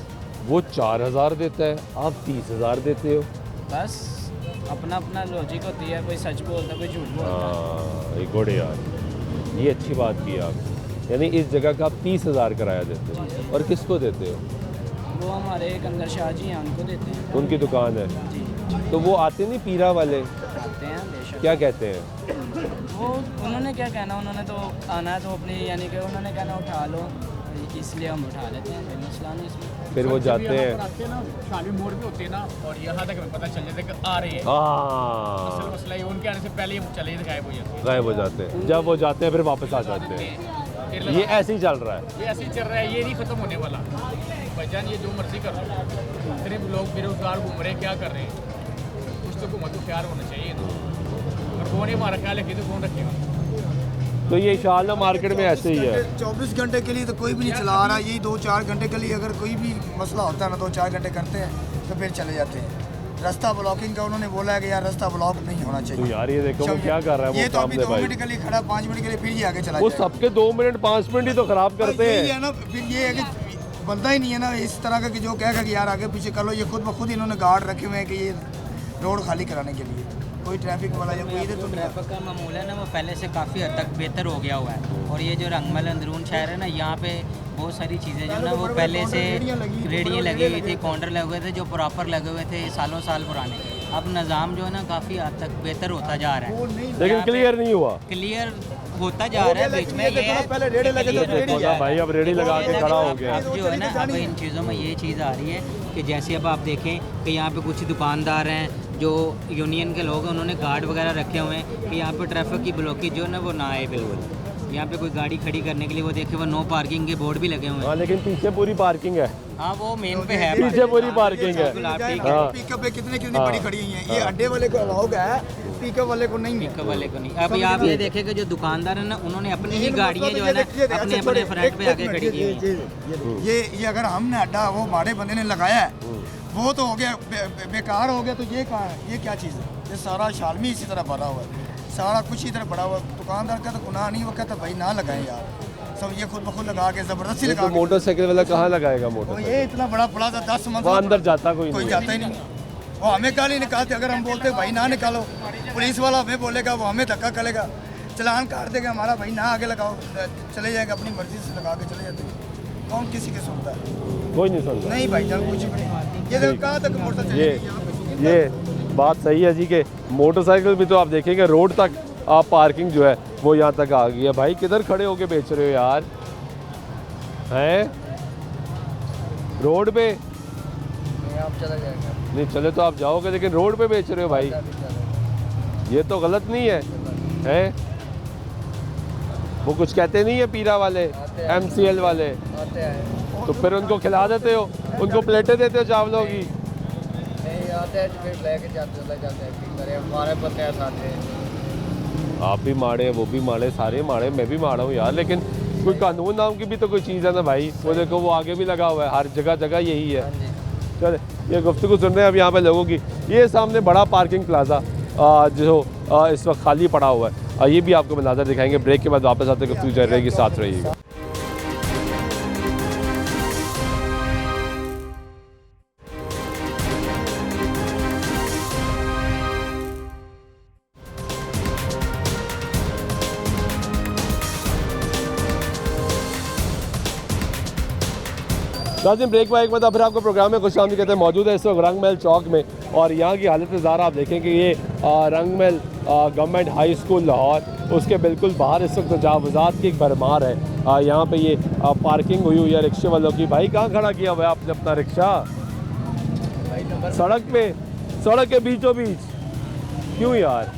वो 4,000 देता है, आप 30,000 देते हो। बस अपना अपना लॉजिक होती है, कोई सच बोलता है कोई झूठ बोलता है। हाँ ये गुड यार, ये अच्छी बात की आप। यानी इस जगह का आप 30,000 किराया देते हो और किसको देते हो? वो हमारे एक अंदर शाह जी हैं उनको देते हैं। उनकी दुकान है, जी तो वो आते नहीं पीरा वाले, आते हैं बेशक। क्या कहते हैं? वो उन्होंने क्या कहना, उन्होंने तो आना है तो अपनी यानी कि उन्होंने कहना उठा लो, इसलिए हम उठा लेते हैं, कोई मसला नहीं इसमें। फिर वो जाते हैं। शाली मोड़ भी होते हैं ना, और यहाँ तक हमें पता चल जाता है कि आ रहे हैं। हाँ असल मसला ये उनके आने से पहले ही चले गायब हो जाते हैं। गायब हो जाते हैं, जब वो जाते हैं फिर वापस आ जाते हैं। ये ऐसे ही चल रहा है। ये ऐसे ही चल रहा है, ये नहीं खत्म होने वाला। भाईजान ये जो मर्जी कर लो, इतने लोग बेरोजगार घूम रहे हैं, क्या कर रहे हैं? कुछ तो हुकूमत को ख्याल होना चाहिए ना। और कौन ही हमारा ख्याल रखे तो कौन रखेगा? तो ये शाला मार्केट में ऐसे ही है। 24 घंटे के लिए तो कोई भी नहीं चला रहा, यही 2-4 घंटे के लिए अगर कोई भी मसला होता है ना, 2-4 घंटे करते हैं तो फिर चले जाते हैं। रास्ता ब्लॉकिंग का उन्होंने बोला है कि यार रास्ता ब्लॉक नहीं होना तो चाहिए। यार ये देखो वो क्या कर रहा है, ये वो तो अभी सामने 2 भाई, मिनट के लिए खड़ा, 5 मिनट के लिए फिर ये आगे चला वो जाएगा। सबके 2 मिनट 5 मिनट ही तो खराब करते यही हैं। है ना, फिर ये है कि बनता ही नहीं है ना इस तरह का कि जो कहेगा कि यार आगे पीछे कर लो। ये खुद ब खुद इन्होंने गार्ड रखे हुए हैं कि ये रोड खाली कराने के लिए, कोई ट्रैफिक वाला या कोई इधर तो नहीं है। ट्रैफिक का मामूल है ना, वो पहले से काफ़ी हद तक बेहतर हो गया हुआ है। और ये जो रंगमल अंदरून शहर है ना, यहाँ पे बहुत सारी चीज़ें जो ना वो पहले से रेडियाँ लगी हुई थी, काउंटर लगे हुए थे जो प्रॉपर लगे हुए थे सालों साल पुराने। अब निज़ाम जो है ना काफ़ी हद तक बेहतर होता जा रहा है, लेकिन क्लियर नहीं हुआ। क्लियर होता जा रहा है। बीच में ये है पहले रेडे लगे थे, देखो ना भाई, अब रेडी लगा के खड़ा हो गया। अब जो है ना, अब इन चीज़ों में ये चीज़ आ रही है कि जैसे अब आप देखें कि यहाँ पे कुछ दुकानदार हैं जो यूनियन के लोग हैं, उन्होंने गार्ड वगैरह रखे हुए हैं कि यहाँ पे ट्रैफिक की ब्लॉकेज जो है ना वो ना आए बिल्कुल। यहाँ पे कोई गाड़ी खड़ी करने के लिए वो देखे वो नो पार्किंग के बोर्ड भी लगे हुए हैं। हाँ लेकिन पीछे पूरी पार्किंग है। हाँ वो मेन पे है, पीछे पूरी पार्किंग है। ठीक हाँ। पिकअप पे कितनी बड़ी खड़ी हुई है। ये अड्डे वाले को अलाउड है, पिकअप वाले को नहीं है। पिकअप वाले को नहीं। अभी आप ये देखें कि जो दुकान है ना, उन्होंने अपनी ही गाड़ियाँ जो है ना अपने अपने फ्रंट पे आके खड़ी की हुई हैं। ये अगर हमने अड्डा वो हमारे बंदे ने लगाया है वो तो हो गया बेकार हो गया। तो ये कहाँ है, ये क्या चीज़ है? ये सारा शालमी इसी तरह भरा हुआ है, सारा कुछ इधर पड़ा हुआ है। दुकानदार का तो गुनाह नहीं, वो कहता भाई ना लगाएं यार, सब ये खुद ब खुद लगा के ज़बरदस्ती ये लगा तो के। मोटरसाइकिल वाला कहाँ लगाएगा वो मोटरसाइकिल? ये इतना बड़ा पड़ा था 10 वो मंजिल, अंदर जाता कोई कोई नहीं। जाता ही नहीं। वो हमें गाली निकालते, अगर हम बोलते भाई ना निकालो, पुलिस वाला हमें बोलेगा, वो हमें धक्का करेगा, चलान काट देगा हमारा, भाई ना आगे लगाओ, चले जाएगा, अपनी मर्जी से लगा के चले जाते हैं। कौन किसी की सुनता है? कोई नहीं सुनता। नहीं भाई जान, कुछ भी नहीं। ये देखो कहाँ तक मोटर चलेगी। ये बात सही है जी कि मोटरसाइकिल भी तो आप देखेंगे रोड तक आप पार्किंग जो है वो यहाँ तक आ गई है। भाई किधर खड़े होके बेच रहे हो यार, हैं रोड पे? आप चला जाएगा। नहीं चले तो आप जाओगे, लेकिन रोड पे बेच रहे हो भाई, ये तो गलत नहीं है। हैं वो कुछ कहते नहीं है पीरा वाले, MCL वाले, आते हैं तो फिर उनको खिला देते हो, उनको प्लेटें देते हो चावलों की। नहीं आते हैं फिर लेके जाते हैं कि करें, हमारे बंदे आते हैं। आप भी माड़े, वो भी माड़े, सारे माड़े, मैं भी माड़ा हूँ यार, लेकिन कोई कानून नाम की भी तो कोई चीज़ है ना भाई। वो देखो वो आगे भी लगा हुआ है, हर जगह जगह यही है। चले ये गुफ्तगू सुन रहे हैं अब यहाँ पे लोगों की। ये सामने बड़ा पार्किंग प्लाजा जो इस वक्त खाली पड़ा हुआ है, ये भी आपको मनाज़र दिखाएंगे। ब्रेक के बाद वापस आते गुफ्तगू चल रहेगी, साथ रहिएगा। नाज़रीन ब्रेक में एक मतलब फिर आपको प्रोग्राम में खुश आमदीद कहते हैं। मौजूद है इस वक्त रंग महल चौक में, और यहाँ की हालत ज़ारा आप देखें कि ये रंग महल गवर्नमेंट हाई स्कूल लाहौर, उसके बिल्कुल बाहर इस वक्त तजावुज़ात की एक भरमार है। यहाँ पे ये पार्किंग हुई हुई है रिक्शे वालों की। भाई कहाँ खड़ा किया हुआ है आपने अपना रिक्शा? सड़क पे, सड़क के बीचों बीच क्यों यार?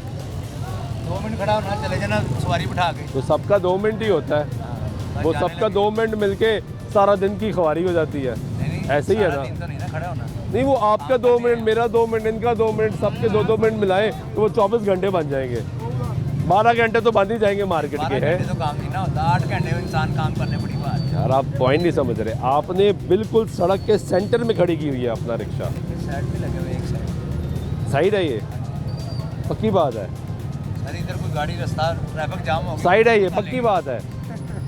2 मिनट खड़ा होना, चले जाना सवारी बिठा के। तो सबका 2 मिनट ही होता है, वो सबका 2 मिनट मिलके सारा दिन की ख्वारी हो जाती है। ऐसे ही है ना? तो नहीं ना खड़ा होना। नहीं वो आपका 2 मिनट, मेरा 2 मिनट, इनका 2 मिनट, सबके 2-2 मिनट मिलाए तो वो 24 घंटे बन जाएंगे। 12 घंटे तो बंद ही जाएंगे मार्केट के। हैं तो काम नहीं ना होता, 8 घंटे इंसान काम करने बड़ी बात है यार, आप पॉइंट नहीं समझ रहे। आपने बिल्कुल सड़क के सेंटर में खड़ी की हुई है अपना रिक्शा। साइड पे लगे हुए एक साइड साइड है ये, पक्की बात है, सर इधर कोई गाड़ी रास्ता ट्रैफिक जाम हो गया, साइड है ये, पक्की बात है।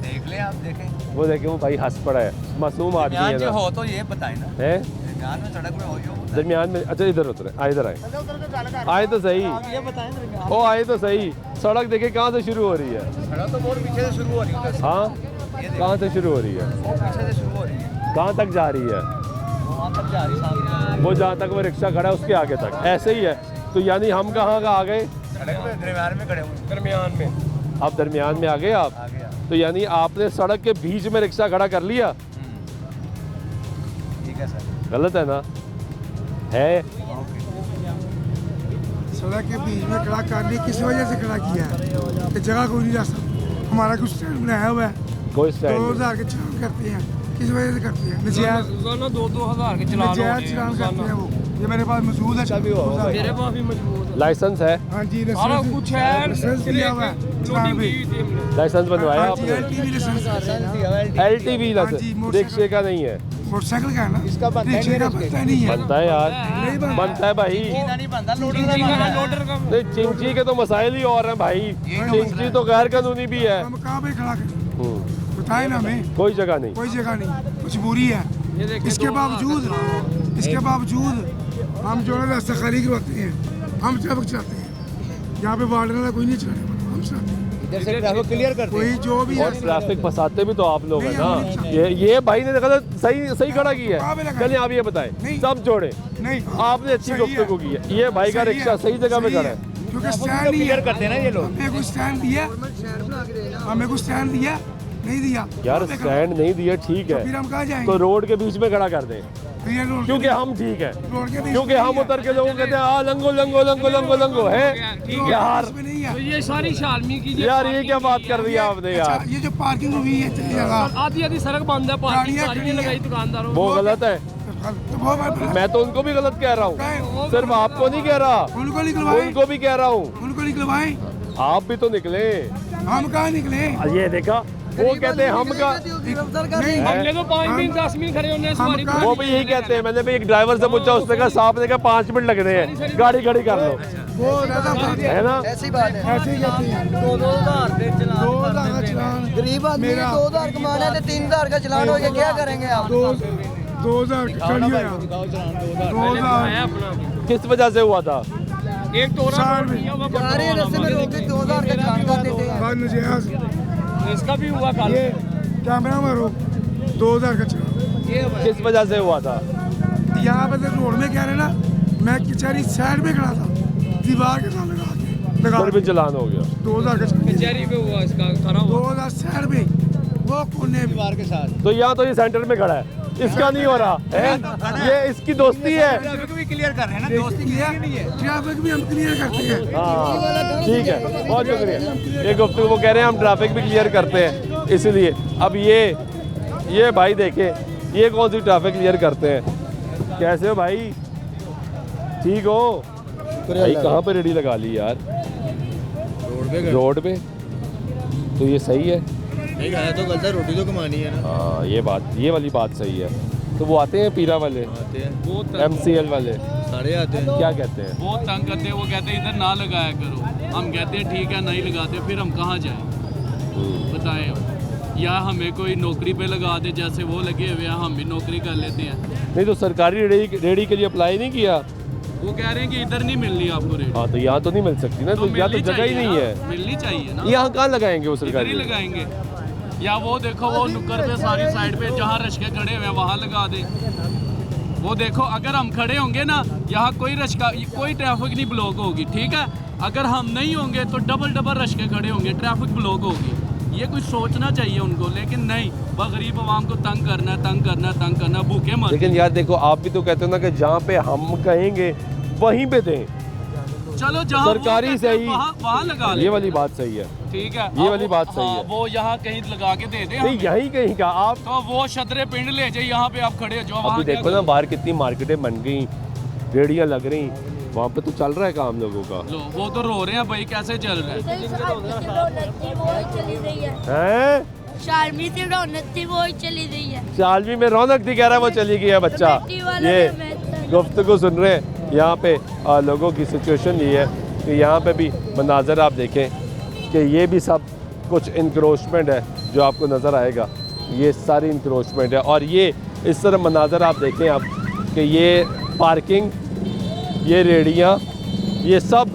देख लें आप, देखें वो देखे वो भाई हंस पड़ा है, मासूम आदमी दरमियान है जो ना, हो तो ये बताएं ना, है दरमियान में सड़क में हो जो बताएं। दरमियान में। अच्छा इधर उतरे, इधर आए, आए तो सही, ये बताएं दरमियान, ओ आए तो सही। सड़क देखे कहाँ से शुरू हो रही है, सड़क तो बहुत पीछे से शुरू हो रही है, हाँ ये देखो, कहाँ से शुरू हो रही है, वो पीछे से शुरू हो रही है, कहाँ तक जा रही है, वो वहाँ तक जा रही सामने, वो जहाँ तक वो रिक्शा खड़ा है उसके आगे तक, ऐसे ही है। तो यानी हम कहाँ का आ गए, सड़क पे दरमियान में खड़े हुए, दरमियान में, आप दरमियान में आ गए आप, आ गया, तो यानी आपने सड़क के बीच में रिक्शा खड़ा कर लिया, ठीक है सर, गलत है ना, है सड़क के बीच में खड़ा करने किस वजह से खड़ा किया है कि जगह कोई नहीं रास्ता, हमारा कुछ स्टैंड बनाया हुआ है, कोई स्टैंड 2000 के चलान करते हैं, किस वजह से करते हैं, नजायज रोजाना 2-2 हज़ार के चलान हो रहे नजायज हैं चलान करते हैं वो, ये मेरे पास मौजूद है, मेरे पास भी मजबूत है, लाइसेंस है, हाँ जी सारा कुछ है, लाइसेंस दिया हुआ है चलान लोडिंग पे, की थी हमने। लाइसेंस बनवाया हाँ जी आपने, LTV लाइसेंस, LTV हाँ जी, लाइसेंस, मोटरसाइकिल। रिक्शे का नहीं है, मोटरसाइकिल का है ना, इसका रिक्शे का बनता नहीं है, बनता है यार, नहीं बनता। बनता है भाई, नहीं बनता, लोडर का नहीं चिंची के तो मसाइल ही और हैं भाई, चिंची तो गैर कानूनी भी है, हम कहाँ पे खड़ा करें बताए ना हमें, कोई जगह नहीं। कोई जगह नहीं, मजबूरी है, इसके बावजूद हम जो है रास्ता खाली करवाते हैं, हम ट्रैफिक चलाते हैं, यहाँ पे वार्डन वाला कोई नहीं चलाने वाला, हम चलाते हैं, इधर से ट्रैफिक क्लियर करते कोई जो भी है और ट्रैफिक फंसाते भी तो आप लोग हैं नहीं, ना, हम नहीं फंसाते। ये भाई ने देखा था सही खड़ा किया कहाँ पे है, लगा? चलिए आप ये बताएं, नहीं। सब जोड़े, नहीं आपने अच्छी सही है। गुफ्तगू की है, ये भाई का सही रिक्शा है, सही जगह पे सही खड़ा है, क्योंकि स्टैंड नहीं है, करते हैं ना ये लोग, हमें कोई स्टैंड दिया, हमें कोई स्टैंड दिया नहीं दिया, यार हमें खड़ा- स्टैंड नहीं दिया ठीक फिर है, हम कहाँ जाएंगे, तो रोड के बीच में खड़ा कर दें, तो ये रोड क्योंकि हम ठीक है, रोड के बीच क्योंकि में हम नहीं उतर के लोगों को कहते हैं आ लंगो लंगो लंगो लंगो लंगो है है, रोड यार, के बीच में नहीं है। तो ये सारी शालमी की यार ये क्या बात कर दी आपने अच्छा, यार, ये जो पार्किंग हुई है इतनी जगह, आधी सड़क बंद है, पार्किंग गाड़ियाँ सारी खड़ी लगाई हैं। दुकानदारों वो गलत है, तो वो बात मैं तो उनको भी गलत कह रहा हूँ, है, सिर्फ आपको नहीं कह रहा, उनको निकलवाए, उनको भी कह रहा हूँ, उनको निकलवाए, आप भी तो निकले, हम कहाँ निकले, ये देखा वो कहते हैं हम का, नहीं हमने तो 5 मिनट 10 मिनट खड़े होने सवारी कहाँ- वो भी यही कहते हैं, मैंने भी एक ड्राइवर से पूछा, उसने कहा साहब ने कहा 5 मिनट लग रहे हैं, गाड़ी खड़ी कर लो, वो ज्यादा बात है, है ना, ऐसी बात है, ऐसे ही कहते हैं, 2-2 हज़ार के 2000 का चलान, गरीब आदमी मेरा 2000 कमाना है तो 3000 का चलान हो गया, क्या करेंगे आप? 2000 खड़ी हो यार, 2000 अपना किस वजह से हुआ था, एक तोरा साल में। जा रहे हैं रास्ते में रोक के 2000 का चलान कर देते हैं, बाद नजायज इसका भी हुआ कल, ये कैमरा मारो 2000 का चलान, किस वजह से हुआ था, यहाँ पे तो रोड में कह रहे ना, मैं कचहरी साइड में खड़ा था, दीवार के सामने लगा फिर भी चलान हो गया, 2000 का चलान, कचहरी पे हुआ इसका खड़ा हुआ, 2000 साइड में, वो कोने में, के साथ तो यहाँ तो ये सेंटर में खड़ा है, इसका नहीं हो रहा है, ये इसकी दोस्ती है, ट्रैफिक भी क्लियर कर रहे हैं ना, दोस्ती क्लियर नहीं है, ट्रैफिक भी हम क्लियर करते हैं, हाँ ठीक है, बहुत शुक्रिया, ये गुफ्तगू वो कह रहे हैं हम ट्रैफिक भी क्लियर करते हैं, इसलिए अब ये भाई देखे, ये कौन सी ट्रैफिक क्लियर करते हैं, कैसे हो भाई, ठीक हो भाई, कहाँ पे रेडी लगा ली यार, रोड पे, तो ये सही है, नहीं खाया तो गलत है, रोटी तो कमानी है ना, हाँ ये वाली बात सही है, तो वो आते हैं पीरा वाले, आते हैं, बहुत MCL वाले, सारे आते हैं, क्या कहते हैं, बहुत तंग करते हैं, वो कहते हैं इधर ना लगाया करो, हम कहते हैं ठीक है नहीं लगाते, फिर हम कहाँ जाएं बताएं अब। या हमें कोई नौकरी पे लगा दे, जैसे वो लगे हुए हैं हम भी नौकरी कर लेते हैं, नहीं तो सरकारी रेडी के लिए अप्लाई नहीं किया, वो कह रहे हैं कि इधर नहीं मिलनी आपको रेट, हाँ तो यहाँ तो नहीं मिल सकती ना, तो यहाँ तो मिलनी जगह ही चाहिए नहीं ना, है, मिलनी चाहिए ना, यहाँ कहाँ लगाएंगे वो इधर ही सरकारी, लगाएंगे, या वो देखो वो नुक्कड़ पे सारी साइड पे जहाँ रश्के खड़े हुए हैं वहाँ लगा दे, वो देखो अगर हम खड़े होंगे ना यहाँ कोई रश्का कोई ट्रैफिक नहीं ब्लॉक होगी, ठीक है, अगर हम नहीं होंगे तो डबल रश्के खड़े होंगे, ट्रैफिक ब्लॉक होगी, ये कुछ सोचना चाहिए उनको, लेकिन नहीं, बस गरीब आवाम को तंग करना, भूखे मर, लेकिन यार देखो आप भी तो कहते हो ना कि जहाँ पे हम कहेंगे वहीं पे दें, चलो जहाँ सरकारी वो कहते हैं, सही, वहाँ लगा ले, ये वाली बात सही है, ठीक है, ये अब वाली बात सही हाँ, है, वो यहाँ कहीं लगा के दे दे नहीं हमें। यहीं कहीं का आप, तो वो शतरे पिंड ले जाए, यहाँ पे आप खड़े हो जाओ, अभी वहाँ क्या देखो ना बाहर कितनी मार्केटें बन गई, रेडियाँ लग रही, वहाँ पे तो चल रहा है काम लोगों का, लो वो तो रो रहे हैं भाई, कैसे चल रहा है, हैं शालमी से रौनक थी वो ही चली गई है, शालमी में रौनक थी, कह रहा है वो चली गई है बच्चा, कमेटी वाला ये ने मैं- गुफ्तगू सुन रहे हैं, यहाँ पे लोगों की सिचुएशन ये है कि यहाँ पे भी मनाज़र आप देखें कि ये भी सब कुछ इंक्रोचमेंट है जो आपको नज़र आएगा, ये सारी इंक्रोचमेंट है। और ये इस तरह मनाज़र आप देखें आप कि ये पार्किंग, ये रेडियाँ, ये सब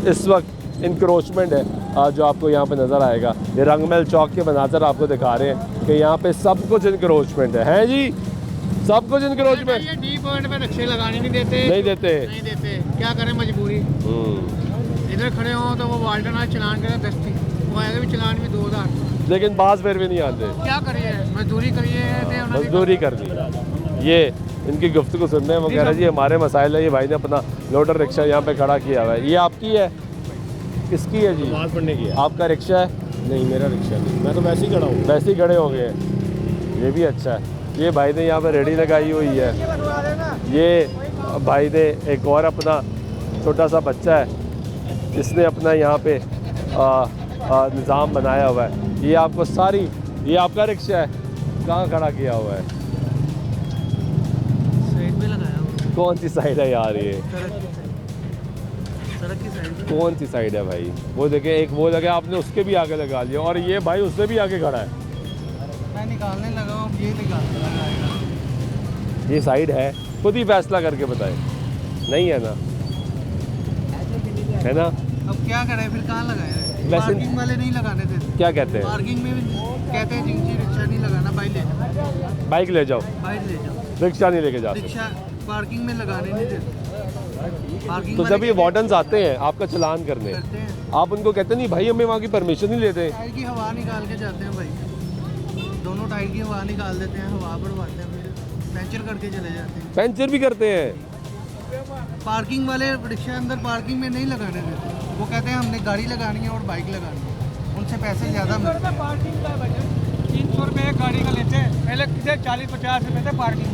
इस वक्त इंक्रोचमेंट है जो आपको यहाँ पे नज़र आएगा। ये रंगमहल चौक के मनाज़र आपको दिखा रहे हैं कि यहाँ पे सब कुछ इंक्रोचमेंट है जी, सब कुछ इंक्रोचमेंट। ये डी पॉइंट पे रिक्शे लगाने नहीं देते, नहीं देते, क्या करें मजबूरी। इधर खड़े हो तो वो वाल्टन आज चलान करे 10 थी, वो आएगा भी चलान में 2000, लेकिन बाज फिर भी नहीं आते। क्या करिए, मजदूरी करिए, मजदूरी करनी। ये इनकी गुफ्तगू सुनने हैं, वो कह रहे जी हमारे मसाइल है। ये भाई ने अपना लोडर रिक्शा यहाँ पे खड़ा किया हुआ है। ये आपकी है? किसकी है जी? नमाज़ पढ़ने की है। आपका रिक्शा है? नहीं, मेरा रिक्शा नहीं, मैं तो वैसे ही खड़ा हूँ। वैसे ही खड़े हो गए, ये भी अच्छा है। ये भाई ने यहाँ पे रेडी लगाई हुई है। ये भाई ने एक और अपना छोटा सा बच्चा है, इसने अपना यहाँ पे निज़ाम बनाया हुआ है। ये आपको सारी, ये आपका रिक्शा है, कहाँ खड़ा किया हुआ है? साइड में लगाया हुआ। कौन सी साइड है यार ये? सड़क की साइड। कौन सी साइड है भाई? वो देखे, एक वो लगे, आपने उसके भी आगे लगा लिया, और ये भाई उससे भी आगे खड़ा है। मैं निकालने लगा हूँ, ये निकालने लगाएगा। ये साइड है, खुद ही फैसला करके बताए। नहीं है ना, है ना? अब क्या करें, फिर कहाँ लगाए? वैसे पार्किंग वाले नहीं लगाने देते। क्या कहते हैं? पार्किंग में भी कहते हैं जिनकी रिक्शा नहीं लगाना, बाइक ले जाओ। बाइक ले जाओ, बाइक ले जाओ, रिक्शा नहीं लेके जाते। रिक्शा पार्किंग में लगाने नहीं देते। पार्किंग तो वाले जब ये वार्डन्स आते हैं आपका चालान करने, करते हैं, आप उनको कहते नहीं भाई हमें वहाँ की परमिशन नहीं लेते? टायर की हवा निकाल के जाते हैं भाई, दोनों टायर की हवा निकाल देते हैं, हवा बढ़वाते हैं, फिर पंचर करके चले जाते हैं। पंचर भी करते हैं? पार्किंग वाले रिक्शा अंदर पार्किंग में नहीं लगाने देते, वो कहते हैं हमने गाड़ी लगानी है और बाइक लगानी है, उनसे पैसे ज़्यादा मिलते हैं। पार्किंग का बजट 300 रुपये एक गाड़ी का लेते हैं, पहले कितने 40-50 रुपये थे पार्किंग,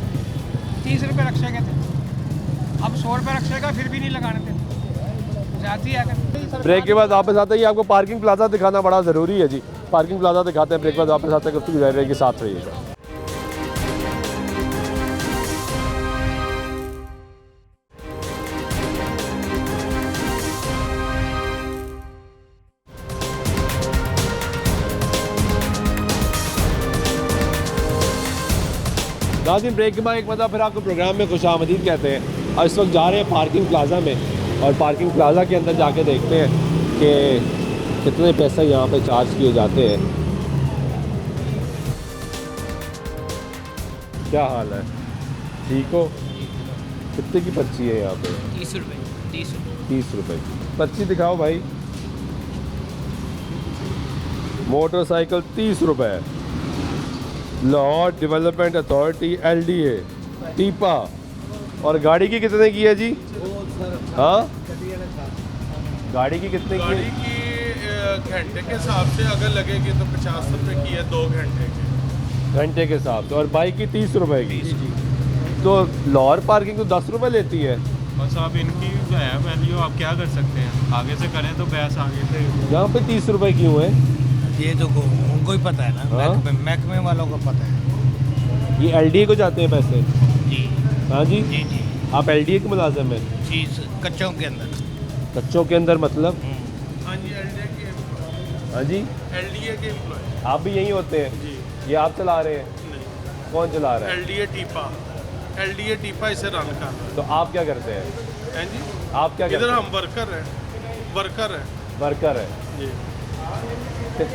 30 रुपये रक्शे के थे, अब 100 रुपये रक्शे का फिर भी नहीं लगाने थे, जाती है। ब्रेक के बाद वापस आते ही आपको पार्किंग प्लाजा दिखाना बड़ा ज़रूरी है जी। पार्किंग प्लाजा दिखाते हैं, ब्रेक के बाद वापस आते हैं, गुफ्तगू जारी रहेगी, साथ रहिएगा। नाज़रीन, ब्रेक के बाद एक मतलब फिर आपको प्रोग्राम में खुशामदीद कहते हैं। और इस वक्त जा रहे हैं पार्किंग प्लाजा में, और पार्किंग प्लाजा के अंदर जाके देखते हैं कि कितने पैसे यहाँ पे चार्ज किए जाते हैं। क्या हाल है? ठीक हो? कितने की पर्ची है यहाँ पे? 30 रुपये। 30 रुपये की पर्ची दिखाओ भाई। मोटरसाइकिल 30 रुपये, लाहौर डेवलपमेंट अथॉरिटी LDA टीपा। और गाड़ी की कितने की है जी? हाँ, गाड़ी की कितने की है? गाड़ी की घंटे के हिसाब से अगर लगेगी तो 50 रुपये की है, 2 घंटे के। घंटे के हिसाब से। और बाइक की 30 रुपये की। तो लाहौर पार्किंग तो 10 रुपये लेती है। बस आप इनकी जो है वैल्यू आप क्या कर सकते हैं, आगे से करें तो बहस आगे से। यहाँ पे 30 रुपये क्यों है? ये तो उनको ही पता है ना, हाँ? महकमे वालों को पता है। ये LDA को जाते हैं पैसे? जी हाँ जी, जी जी आप LDA के मुलाजिम हैं? चीज़ कच्चों के अंदर। कच्चों के अंदर मतलब? हाँ जी, LDA के एम्प्लॉय। हाँ जी, LDA के एम्प्लॉय। आप भी यहीं होते हैं? जी। ये आप चला रहे हैं? नहीं, कौन चला रहा है? LDA टीपा इसे रन कर रहा है। तो आप क्या करते हैं? हैं जी, आप क्या करते इधर हैं? हम वर्कर हैं। वर्कर है जी।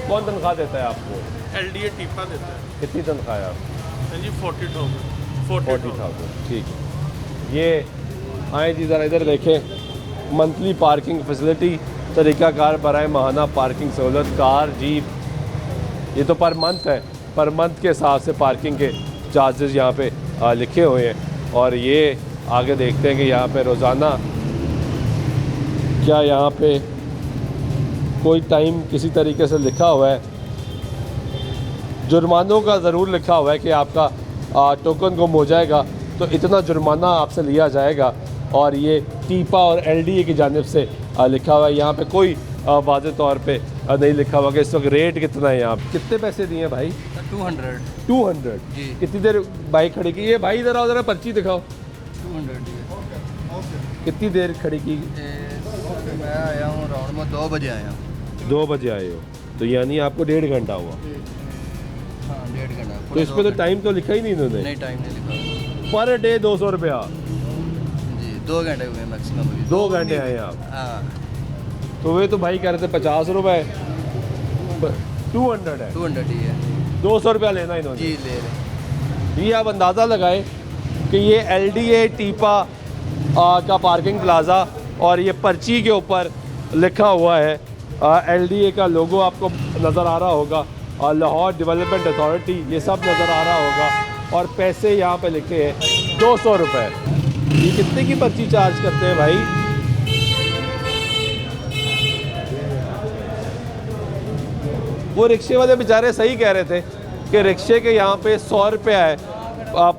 कौन तनख्वाह देता है आपको? LDA टीपा देता है। कितनी तनख्वाह है आप? हैं जी 40,000। 40,000। ठीक है। ये आए जी, ज़रा इधर देखें। मंथली पार्किंग फैसिलिटी, तरीक़ाकार बराए माहाना पार्किंग सहूलत, कार, जीप। ये तो पर मंथ है, पर मंथ के हिसाब से पार्किंग के चार्जेस यहाँ पे लिखे हुए हैं। और ये आगे देखते हैं कि यहाँ पे रोज़ाना क्या यहाँ पे कोई टाइम किसी तरीके से लिखा हुआ है। जुर्मानों का ज़रूर लिखा हुआ है कि आपका टोकन गुम हो जाएगा तो इतना जुर्माना आपसे लिया जाएगा। और ये टीपा और LDA की जानिब से लिखा हुआ है। यहाँ पे कोई वाज़ेह तौर पे नहीं लिखा हुआ कि इस वक्त रेट कितना है। यहाँ कितने पैसे दिए भाई? 200 जी। कितनी देर बाइक खड़ी की? ये भाई ज़रा पर्ची दिखाओ। 200 कितनी देर खड़ी की? मैं आया हूँ राउंड में 2 बजे आया हूँ। 2 बजे आए हो, तो यानी आपको 1.5 घंटा हुआ। हाँ 1.5 घंटा। तो इस पर तो टाइम तो लिखा ही नहीं इन्होंने। नहीं टाइम नहीं लिखा। पर डे 200 रुपया जी 2 घंटे हुए मैक्सिमम। 2 घंटे आए आप। हाँ तो वे तो भाई कह रहे थे 50 रुपये, 200 है। 200 ही है 200 रुपया लेना इन्होंने। जी ले रहे। ये आप अंदाज़ा लगाएं कि ये LDA टीपा का पार्किंग प्लाज़ा, और ये पर्ची के ऊपर लिखा हुआ है LDA का लोगो आपको नज़र आ रहा होगा, और लाहौर डेवलपमेंट अथॉरिटी ये सब नज़र आ रहा होगा, और पैसे यहाँ पे लिखे हैं 200 रुपये। ये कितने की पर्ची चार्ज करते हैं भाई? वो रिक्शे वाले बेचारे सही कह रहे थे कि रिक्शे के यहाँ पे 100 रुपया है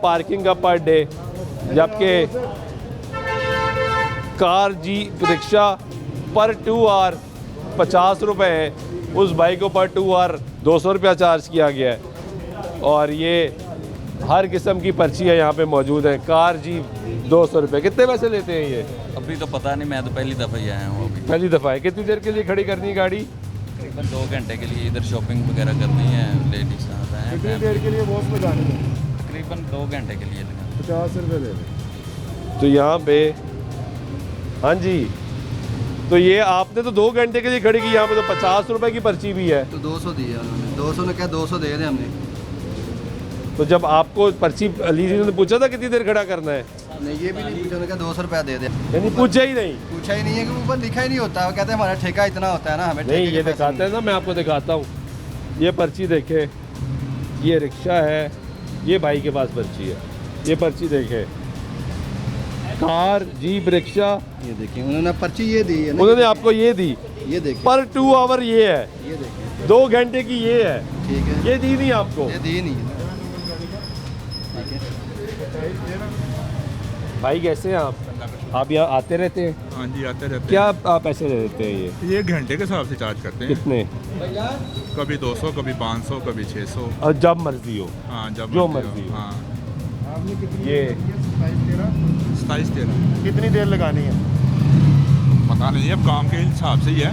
पार्किंग का पर डे, जबकि कार जी रिक्शा पर 2 आवर 50 रुपये है, उस भाई को पर 2 आवर 200 रुपया चार्ज किया गया है। और ये हर किस्म की पर्चियाँ यहाँ पे मौजूद हैं। कार जी 200 रुपये। कितने पैसे लेते हैं ये? अभी तो पता नहीं, मैं तो पहली दफ़ा ही आया हूँ अभी। पहली दफ़ा है। कितनी देर के लिए खड़ी करनी है गाड़ी? तकरीबन 2 घंटे के लिए इधर शॉपिंग वगैरह करनी है, लेडीज साथ आए हैं। कितनी देर के लिए वॉश में जानी है? तकरीबन 2 घंटे के लिए लगा। 50 रुपये ले लें। तो यहाँ पे हाँ जी, तो ये आपने तो 2 घंटे के लिए खड़ी की, यहाँ पे तो 50 रुपए की पर्ची भी है। तो 200 दिया उन्होंने। 200 ने क्या 200 दे रहे हमने। तो जब आपको पर्ची ली थी, उन्होंने पूछा था कितनी देर खड़ा करना है? नहीं ये भी नहीं पूछा, उन्होंने कहा 200 रुपया दे दे। यानी पूछा ही नहीं? पूछा ही नहीं है कि ऊपर लिखा ही नहीं होता। वो कहते हैं हमारा ठेका इतना होता है ना, हमें नहीं। ठेके के ये पैसे दिखाते हैं ना, मैं आपको दिखाता हूँ। ये पर्ची देखे, ये रिक्शा है, ये भाई के पास पर्ची है। ये पर्ची देखे, कार जीप रिक्शा, ये देखिए उन्होंने पर्ची ये दी है ना। उन्होंने आपको ये दी। ये देखिए पर 2 आवर ये है, ये देखिए 2 घंटे की ये है। ठीक है। ये दी नहीं आपको? ये दी नहीं है। भाई कैसे हैं आप यहाँ आते रहते हैं? हाँ जी आते रहते क्या पैसे ले देते हैं ये घंटे के हिसाब से चार्ज करते हैं। कितने? कभी 200, कभी 500, कभी 600। और जब मर्जी हो? हाँ जब जो मर्जी हो। हाँ ये 27-13। कितनी देर लगानी है? पता नहीं, अब काम के हिसाब से ही है।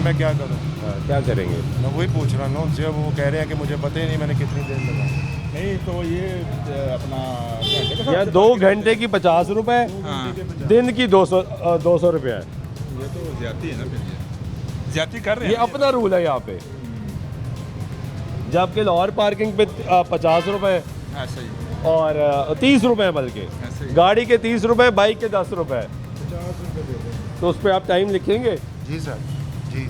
मैं क्या करूँ? क्या करेंगे? मैं वही पूछ रहा हूँ उनसे। वो कह रहे हैं कि मुझे पता ही नहीं मैंने कितनी देर लगाई। नहीं तो ये अपना घंटे के यार 2 घंटे की 50 रुपए, हाँ दिन की 200 रुपये है। ये तो ज्यादा है ना, फिर ये ज्यादा कर रहे ये हैं। अपना रूल है यहाँ पे। जबकि लाहौर पार्किंग पे 50 रुपए ऐसा ही और 30 रुपए, बल्कि ऐसे ही। गाड़ी के 30 रुपए, बाइक के 10 रुपए। 50 रुपये दे दें। तो उस पर आप टाइम लिखेंगे? जी सर जी।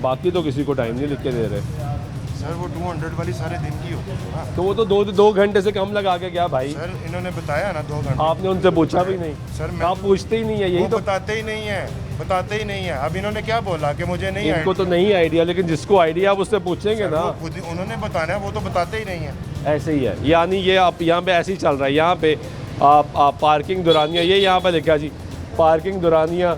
बाकी तो किसी को टाइम नहीं लिख के दे रहे सर वो 200 वाली सारे दिन की होती है ना। तो वो तो 2 घंटे से कम लगा के क्या भाई? सर इन्होंने बताया ना 2 घंटे। आपने उनसे पूछा भी नहीं? सर मैं आप पूछते ही नहीं है, यही वो तो। बताते ही नहीं है, बताते ही नहीं है। अब इन्होंने क्या बोला कि मुझे नहीं इनको तो नहीं आइडिया, लेकिन जिसको आइडिया आप उससे पूछेंगे ना। खुद ही उन्होंने बताना है, वो तो बताते ही नहीं है। ऐसे ही है, यानी ये आप यहाँ पे ऐसे ही चल रहा है। यहाँ पे आप पार्किंग दुरानिया, ये यहाँ पे लिखा जी पार्किंग दुरानिया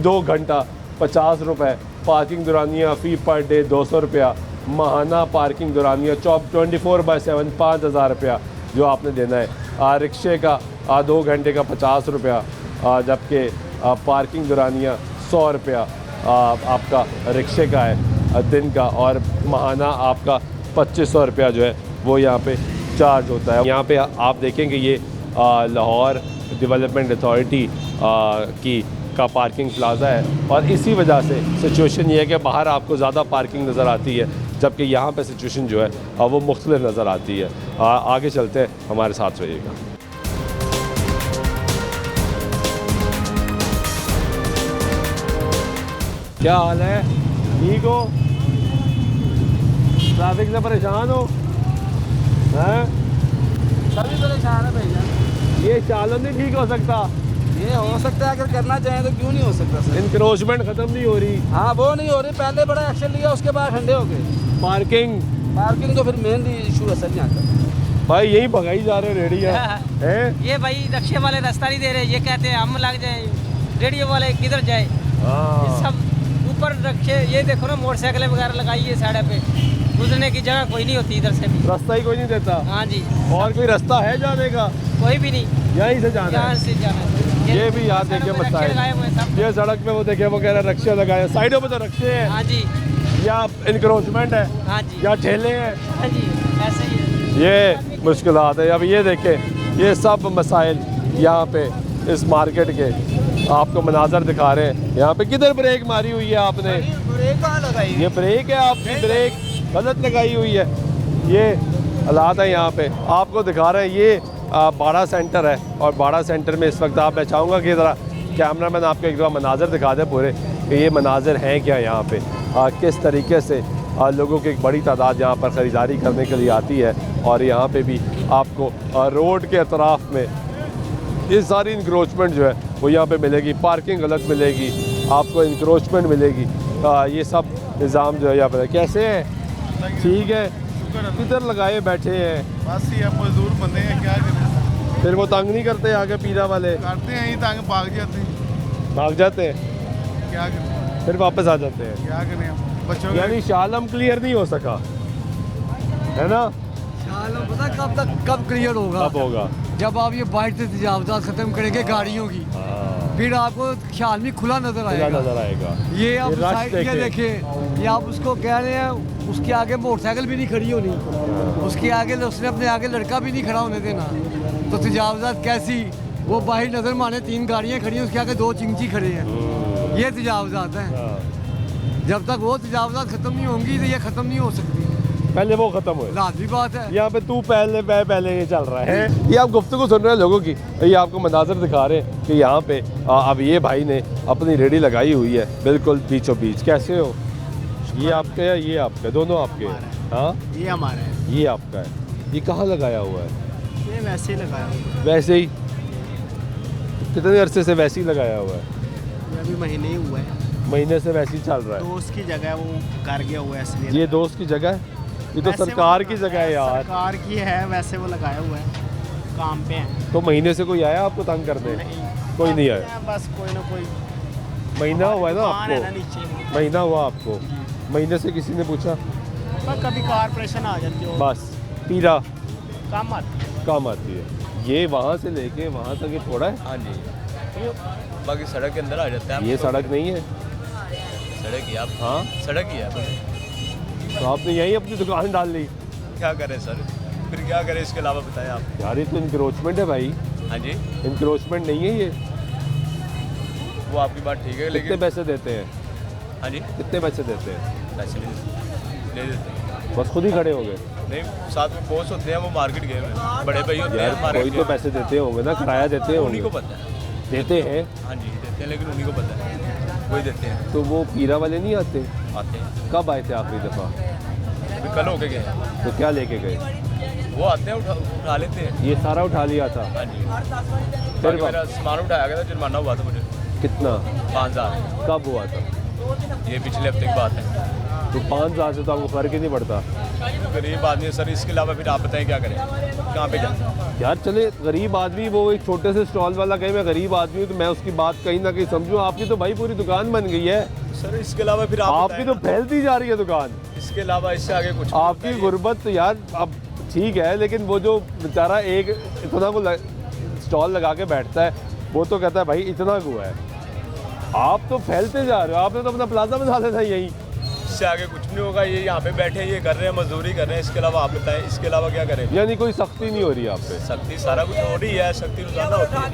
2 घंटा 50 रुपये, पार्किंग दुरानिया फ़ी पर डे 200 रुपया, माहाना पार्किंग दुरानिया 24/7 5000 रुपया जो आपने देना है। रिक्शे का 2 घंटे का 50 रुपया, जबकि पार्किंग दुरानिया 100 रुपया आपका रिक्शे का है दिन का, और माहाना आपका 2500 रुपया जो है वो यहाँ पे चार्ज होता है। यहाँ पे आप देखेंगे ये लाहौर डेवलपमेंट अथॉरिटी का पार्किंग प्लाज़ा है, और इसी वजह से सिचुएशन ये है कि बाहर आपको ज़्यादा पार्किंग नज़र आती है, जबकि यहाँ पे सिचुएशन जो है वो मुख्तलिफ नज़र आती है। आगे चलते हैं, हमारे साथ रहिएगा। क्या हाल है? ठीक हो? ट्रैफिक से परेशान हो? हैं? सभी परेशान है भैया। ये चालन नहीं ठीक हो सकता? ये हो सकता है, अगर करना चाहें तो क्यों नहीं हो सकता सर? इंक्रोचमेंट ख़त्म नहीं हो रही? हाँ वो नहीं हो रही, पहले बड़ा एक्शन लिया उसके बाद ठंडे हो गए। पार्किंग तो फिर मेन इशू है सर यहाँ का। भाई यही भगाई जा रहे रेडिया हैं? ये भाई रिक्शे वाले रास्ता नहीं दे रहे, ये कहते हैं हम लग जाए, रेडियो वाले किधर जाए। हाँ। सब ऊपर रखे, ये देखो ना मोटरसाइकिलें वगैरह लगाई है साइड पे, गुजरने की जगह कोई नहीं होती इधर से भी। रास्ता ही कोई नहीं देता? हाँ जी। और कोई रास्ता है जाने का? कोई भी नहीं, यहीं से जाना है? यहाँ से जाना है। ये भी यहाँ देखिए मसाइल, ये सड़क पे वो देखिए वो कह रहे हैं रक्शे लगाए, साइडों पे तो रक्शे हैं। हाँ जी, या इंक्रोचमेंट है, हाँ जी, या ठेले हैं। हाँ जी, ऐसे ही है। ये मुश्किलात है। अब ये देखें, ये सब मसाइल यहाँ पे इस मार्केट के आपको मनाजर दिखा रहे हैं। यहाँ पे किधर ब्रेक मारी हुई है आपने? ब्रेक कहाँ लगाई? ये ब्रेक है आपकी, ब्रेक गलत लगाई हुई है। ये हालात है यहाँ पे आपको दिखा रहे हैं। ये बाड़ा सेंटर है और बाड़ा सेंटर में इस वक्त आप, मैं चाहूँगा कि ज़रा कैमरामैन आपको एक दफ़ा मनाजर दिखा दे पूरे कि ये मनाजर हैं क्या यहाँ पे, किस तरीके से लोगों की एक बड़ी तादाद यहाँ पर ख़रीदारी करने के लिए आती है। और यहाँ पे भी आपको रोड के अतराफ़ में ये सारी इंक्रोचमेंट जो है वो यहाँ पे मिलेगी, पार्किंग गलत मिलेगी, आपको इंक्रोचमेंट मिलेगी। ये सब निज़ाम जो है यहाँ पर कैसे है, ठीक है, किधर लगाए बैठे हैं। बस ये मजदूर बंदे हैं, क्या करें। फिर वो तंग नहीं करते आगे पीरा वाले? करते हैं, तंग भाग जाते हैं। भाग जाते हैं, क्या करें, फिर वापस आ जाते हैं। क्या करें हम बच्चों यानी शालम क्लियर नहीं हो सका, है ना? शालम पता कब क्लियर होगा? कब होगा? जब आप ये बाइट से तजावजात खत्म करेंगे गाड़ियों की, फिर आपको शालमी खुला नजर आएगा। ये आप साइड ये देखिए, ये आप उसको कह रहे हैं, उसके आगे मोटरसाइकिल भी नहीं खड़ी होनी, उसके आगे उसने अपने आगे लड़का भी नहीं खड़ा होने देना, तो तजावजात कैसी? वो बाहर नजर माने 3 गाड़ियाँ खड़ी हैं, उसके आगे 2 चिंची खड़े हैं। ये तजावजात हैं। जब तक वो तजावजात खत्म नहीं होंगी तो ये खत्म नहीं हो सकती। पहले वो खत्म हो, लाजमी बात है। यहाँ पे तू पहले ये चल रहा है। ये आप गुफ्तगू सुन रहे हैं लोगों की, ये आपको मनाजर दिखा रहे हैं कि यहाँ पे अब ये भाई ने अपनी रेडी लगाई हुई है बिल्कुल बीचों बीच। कैसे हो? ये आपके है, ये आपका, दोनों आपके हैं? हाँ, ये हमारा है। ये आपका है। ये कहाँ लगाया हुआ है? ये वैसे ही लगाया हुआ है। वैसे ही? कितने अरसे से वैसे ही लगाया हुआ है? ये अभी महीने ही हुआ है। महीने से वैसे ही चल रहा है। दोस्त की जगह वो कर गया हुआ है इसलिए। ये दोस्त की जगह है? ये तो सरकार की जगह है यार। सरकार की है, वैसे वो लगाया हुआ है, काम पे है। तो महीने से कोई आया आपको तंग करने? कोई नहीं आया? बस कोई ना कोई महीना हुआ है ना दुकान है ना आपको? नीचे। महीना हुआ आपको? महीने से किसी ने पूछा? पर कभी कारपोरेशन आ जाती हो, बस पीरा काम आती काम आती है। ये वहाँ से लेके वहाँ तक ये थोड़ा है। हाँ जी, बाकी सड़क के अंदर आ जाता है। ये सड़क नहीं है, सड़क ही आप, हाँ सड़क ही है। तो आपने यहीं अपनी दुकान डाल ली? क्या करें सर, फिर क्या करें इसके अलावा बताएं आप। यार ये तो इंक्रोचमेंट है भाई। हाँ जी, इंक्रोचमेंट नहीं है ये। वो आपकी बात ठीक है, कितने लेकिन पैसे देते हैं? हाँ जी, कितने पैसे देते हैं? पैसे ले देते हैं। बस खुद ही खड़े हो गए? नहीं, साथ में बॉस होते हैं, वो मार्केट गए हुए हैं, बड़े भाई होते हैं यार हमारे। कोई तो पैसे देते होंगे ना, किराया देते उन्हीं होंगे। को पता है। देते हैं? हाँ जी देते हैं, लेकिन उन्हीं को पता है, वही देते हैं। तो वो पीरा वाले नहीं आते? आते हैं, कब आए थे आखिरी दफ़ा? अभी कल होके गए हैं। तो क्या लेके गए? वो आते हैं, उठा लेते हैं। ये सारा उठा लिया था? हाँ जी, फिर फिर मेरा सामान उठाया गया था, जुर्माना हुआ था मुझे कितना? 5000। कब हुआ था? ये पिछले हफ्ते की बात है। तो 5000 से तो आपको फर्क ही नहीं पड़ता। गरीब आदमी है सर, इसके अलावा फिर आप बताएं क्या करें, कहाँ पे जाए। यार चले गरीब आदमी, वो एक छोटे से स्टॉल वाला कहे मैं गरीब आदमी हूँ तो मैं उसकी बात कहीं ना कहीं समझूँ। आपकी तो भाई पूरी दुकान बन गई है सर, इसके अलावा फिर आप आपकी तो फैलती जा रही है दुकान। इसके अलावा इससे आगे कुछ आपकी गुर्बत तो यार अब ठीक है, लेकिन वो जो बेचारा एक इतना को स्टॉल लगा के बैठता है वो तो कहता है भाई इतना हुआ है। आप तो फैलते जा रहे हो, आपने तो अपना प्लाजा बना लेना यहीं। इससे आगे कुछ नहीं होगा। ये यहाँ पे बैठे ये कर रहे हैं, मजदूरी कर रहे हैं, इसके अलावा आप बताएं, इसके अलावा क्या करें। यानी कोई सख्ती नहीं हो रही आप पे? सख्ती सारा कुछ हो रही है, सख्ती रोजाना होती है।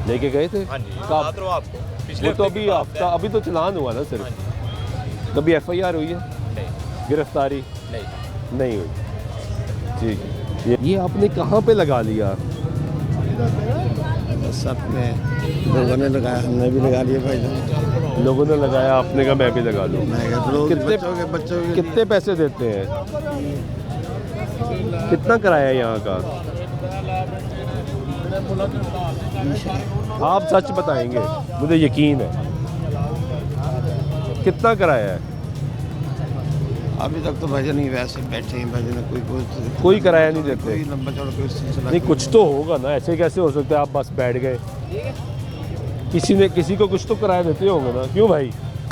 लेके गए थे? हाँ जी, कब? बता रहा हूँ आपको, पिछले वो तो हफ्ते अभी की बात हफ्ता, है। अभी तो चलान हुआ ना सिर्फ। कभी FIR हुई है? नहीं, गिरफ्तारी नहीं, नहीं हुई। ठीक है, ये आपने कहाँ पे लगा लिया? सब में लोगों ने लगाया, हमने भी लगा लिया भाई। लोगों ने लगाया, आपने कहा मैं भी लगा लूँ। कितने बच्चों के कितने पैसे देते हैं? कितना किराया है यहाँ का? आप सच बताएंगे, मुझे यकीन है। कितना किराया है? अभी तक तो भजन ही वैसे बैठे हैं, भजन कोई किराया नहीं देते? कोई लंबा चौड़ा कोई सिलसिला नहीं, कुछ तो होगा ना, ऐसे कैसे हो सकता है आप बस बैठ गए? किसी को कुछ तो किराया देते होंगे ना, क्यों भाई?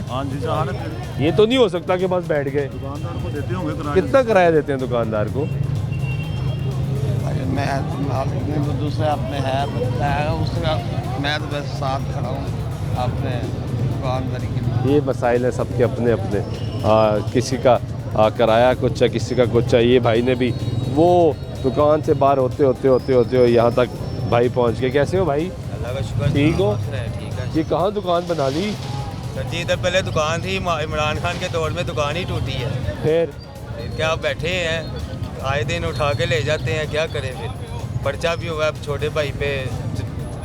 हाँ जी सर, ये तो नहीं हो सकता कि बस बैठ गए। दुकानदार को देते होंगे किराया। कितना किराया देते हैं दुकानदार को? मैं दूसरे अपने है उसका मैं तो बस साथ खड़ा हूँ अपने दुकानदारी के लिए। ये मसाइल हैं सबके अपने अपने। किसी का किराया कुछ है, किसी का कुछ है। ये भाई ने भी वो दुकान से बाहर होते यहाँ तक भाई पहुँच गए। कैसे हो भाई? अल्लाह का शुक्र। ठीक हो? ठीक है। ये कहाँ दुकान बना ली? सर जी इधर पहले दुकान थी, इमरान खान के दौर में दुकान ही टूटी है। फिर क्या आप बैठे हैं, आए दिन उठा के ले जाते हैं, क्या करें फिर। पर्चा भी हुआ है, छोटे भाई पे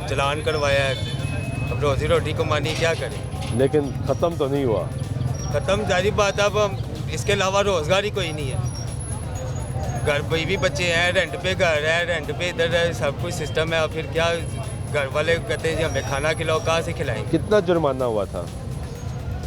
चलान करवाया है, अब रोजी रोटी कमानी, क्या करें। लेकिन ख़त्म तो नहीं हुआ। ख़त्म जारी बात, अब इसके अलावा रोज़गार ही कोई नहीं है। घर बीवी बच्चे हैं, रेंट पे घर है, रेंट पे इधर है, सब कुछ सिस्टम है। फिर क्या घर वाले कहते हैं जी हमें खाना खिलाओ, कहाँ से खिलाएंगे। कितना जुर्माना हुआ था?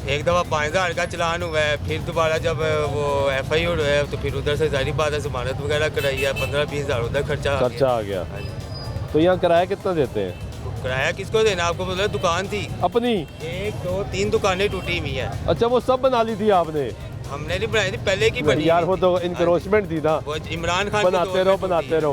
एक दफ़ा 5000 का चलान हुआ है, फिर दोबारा जब वो FI हुआ है तो फिर उधर से जारी बात है जमानत वगैरह कराई है, 15-20 हज़ार उधर खर्चा आ गया। हाँ जी। तो यहाँ किराया कितना देते हैं? किराया किसको देना, आपको बोला दुकान थी अपनी 1 2 3 दुकानें टूटी हुई हैं। अच्छा, वो सब बना ली थी आपने? हमने नहीं बनाई थी, पहले की बनी यार वो तो इंक्रोचमेंट थी ना। वो इमरान खान बनाते रहो।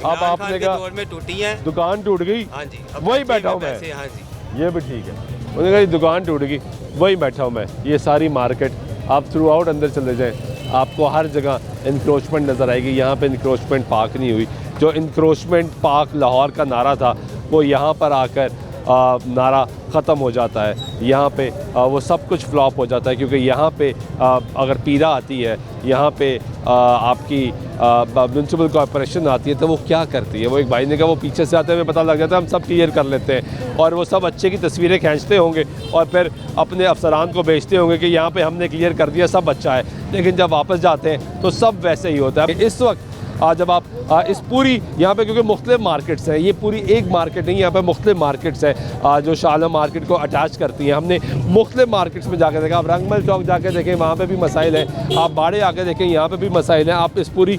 अब आपने कहा दौर में टूटी है, दुकान टूट गई। हाँ जी, वही बैठा हूँ मैं। हाँ जी, ये भी ठीक है। उन्होंने कहा दुकान टूट गई, वही बैठा हूँ मैं। ये सारी मार्केट आप थ्रू आउट अंदर चले जाएं, आपको हर जगह इंक्रोचमेंट नज़र आएगी। यहाँ पे इंक्रोचमेंट पार्क नहीं हुई। जो इंक्रोचमेंट पार्क लाहौर का नारा था वो यहाँ पर आकर नारा ख़त्म हो जाता है। यहाँ पे वो सब कुछ फ्लॉप हो जाता है, क्योंकि यहाँ पे अगर पीरा आती है, यहाँ पे आपकी म्यूनसिपल कॉर्पोरेशन आती है, तो वो क्या करती है। वो एक भाई ने कहा वो पीछे से आते हुए पता लग जाता है, हम सब क्लियर कर लेते हैं। और वो सब अच्छे की तस्वीरें खींचते होंगे और फिर अपने अफसरान को भेजते होंगे कि यहाँ पे हमने क्लियर कर दिया, सब अच्छा है। लेकिन जब वापस जाते हैं तो सब वैसे ही होता है। इस वक्त जब आप इस पूरी यहाँ पे, क्योंकि मुख्तलिफ मार्केट्स हैं, ये पूरी एक मार्केट नहीं, यहाँ पे मुख्तलिफ मार्केट्स हैं जो शाला मार्केट को अटैच करती हैं। हमने मुख्तलिफ मार्केट्स में जाकर देखा। आप रंगमल चौक जाके देखें, वहाँ पे भी मसाइल हैं। आप बाड़े आके देखें, यहाँ पे भी मसाइल हैं। आप इस पूरी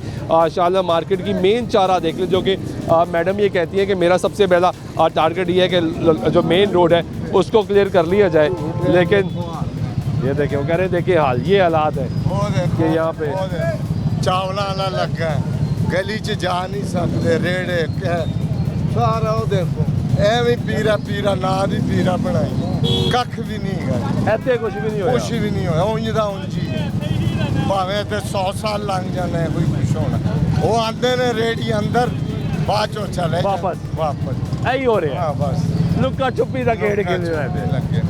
शाला मार्केट की मेन चारा देख लें, जो कि मैडम ये कहती है कि मेरा सबसे पहला टारगेट ये है कि जो मेन रोड है उसको क्लियर कर लिया जाए। लेकिन ये देखें, वो कह रहे देखिए हाल, ये हालात है कि यहाँ पे चावला ना लग गए, गली च जा नहीं सकते, रेड़े सारा वो देखो एवं पीरा पीरा ना दी पीरा बनाई, कख भी नहीं है, ऐसे कुछ भी नहीं होया, कुछ भी नहीं होया। उंज दा उंज ही भावे ते 100 साल लंघ जाने, कोई कुछ होना। वो आते ने रेड़ी अंदर, बाद चो चले वापस यही हो रहा है। बस लुक्का छुपी का गेड़ के लगे।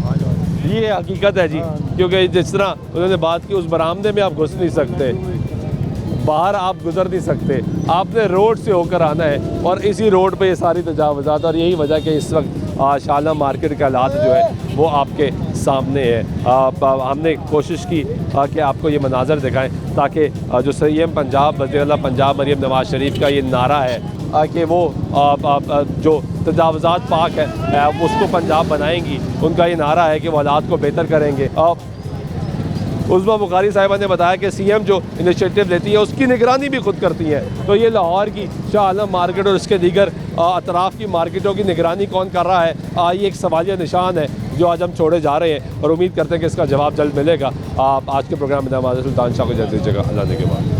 ये हकीकत है जी, क्योंकि जिस तरह उन्होंने बात की, उस बरामदे में आप घुस नहीं सकते, बाहर आप गुजर नहीं सकते, आपने रोड से होकर आना है। और इसी रोड पे ये सारी तजावुज़ात, और यही वजह कि इस वक्त शाला मार्केट के हालात जो है वो आपके सामने है। हमने कोशिश की कि आपको ये मनाजर दिखाएं, ताकि जो CM पंजाब वज़ीर-ए-आला पंजाब मरीम नवाज़ शरीफ का ये नारा है कि वो जो तजावुज़ात पाक है उसको पंजाब बनाएंगी, उनका ये नारा है कि वो हालात को बेहतर करेंगे। उज़्मा बुखारी साहिबा ने बताया कि CM जो इनिशिएटिव लेती है उसकी निगरानी भी खुद करती है। तो ये लाहौर की शाह आलम मार्केट और इसके दीगर अतराफ़ की मार्केटों की निगरानी कौन कर रहा है, ये एक सवालिया निशान है जो आज हम छोड़े जा रहे हैं, और उम्मीद करते हैं कि इसका जवाब जल्द मिलेगा। आज के प्रोग्राम में नवाज़ सुल्तान शाह को जल्द दीजिएगा। अल्लाह के बाद।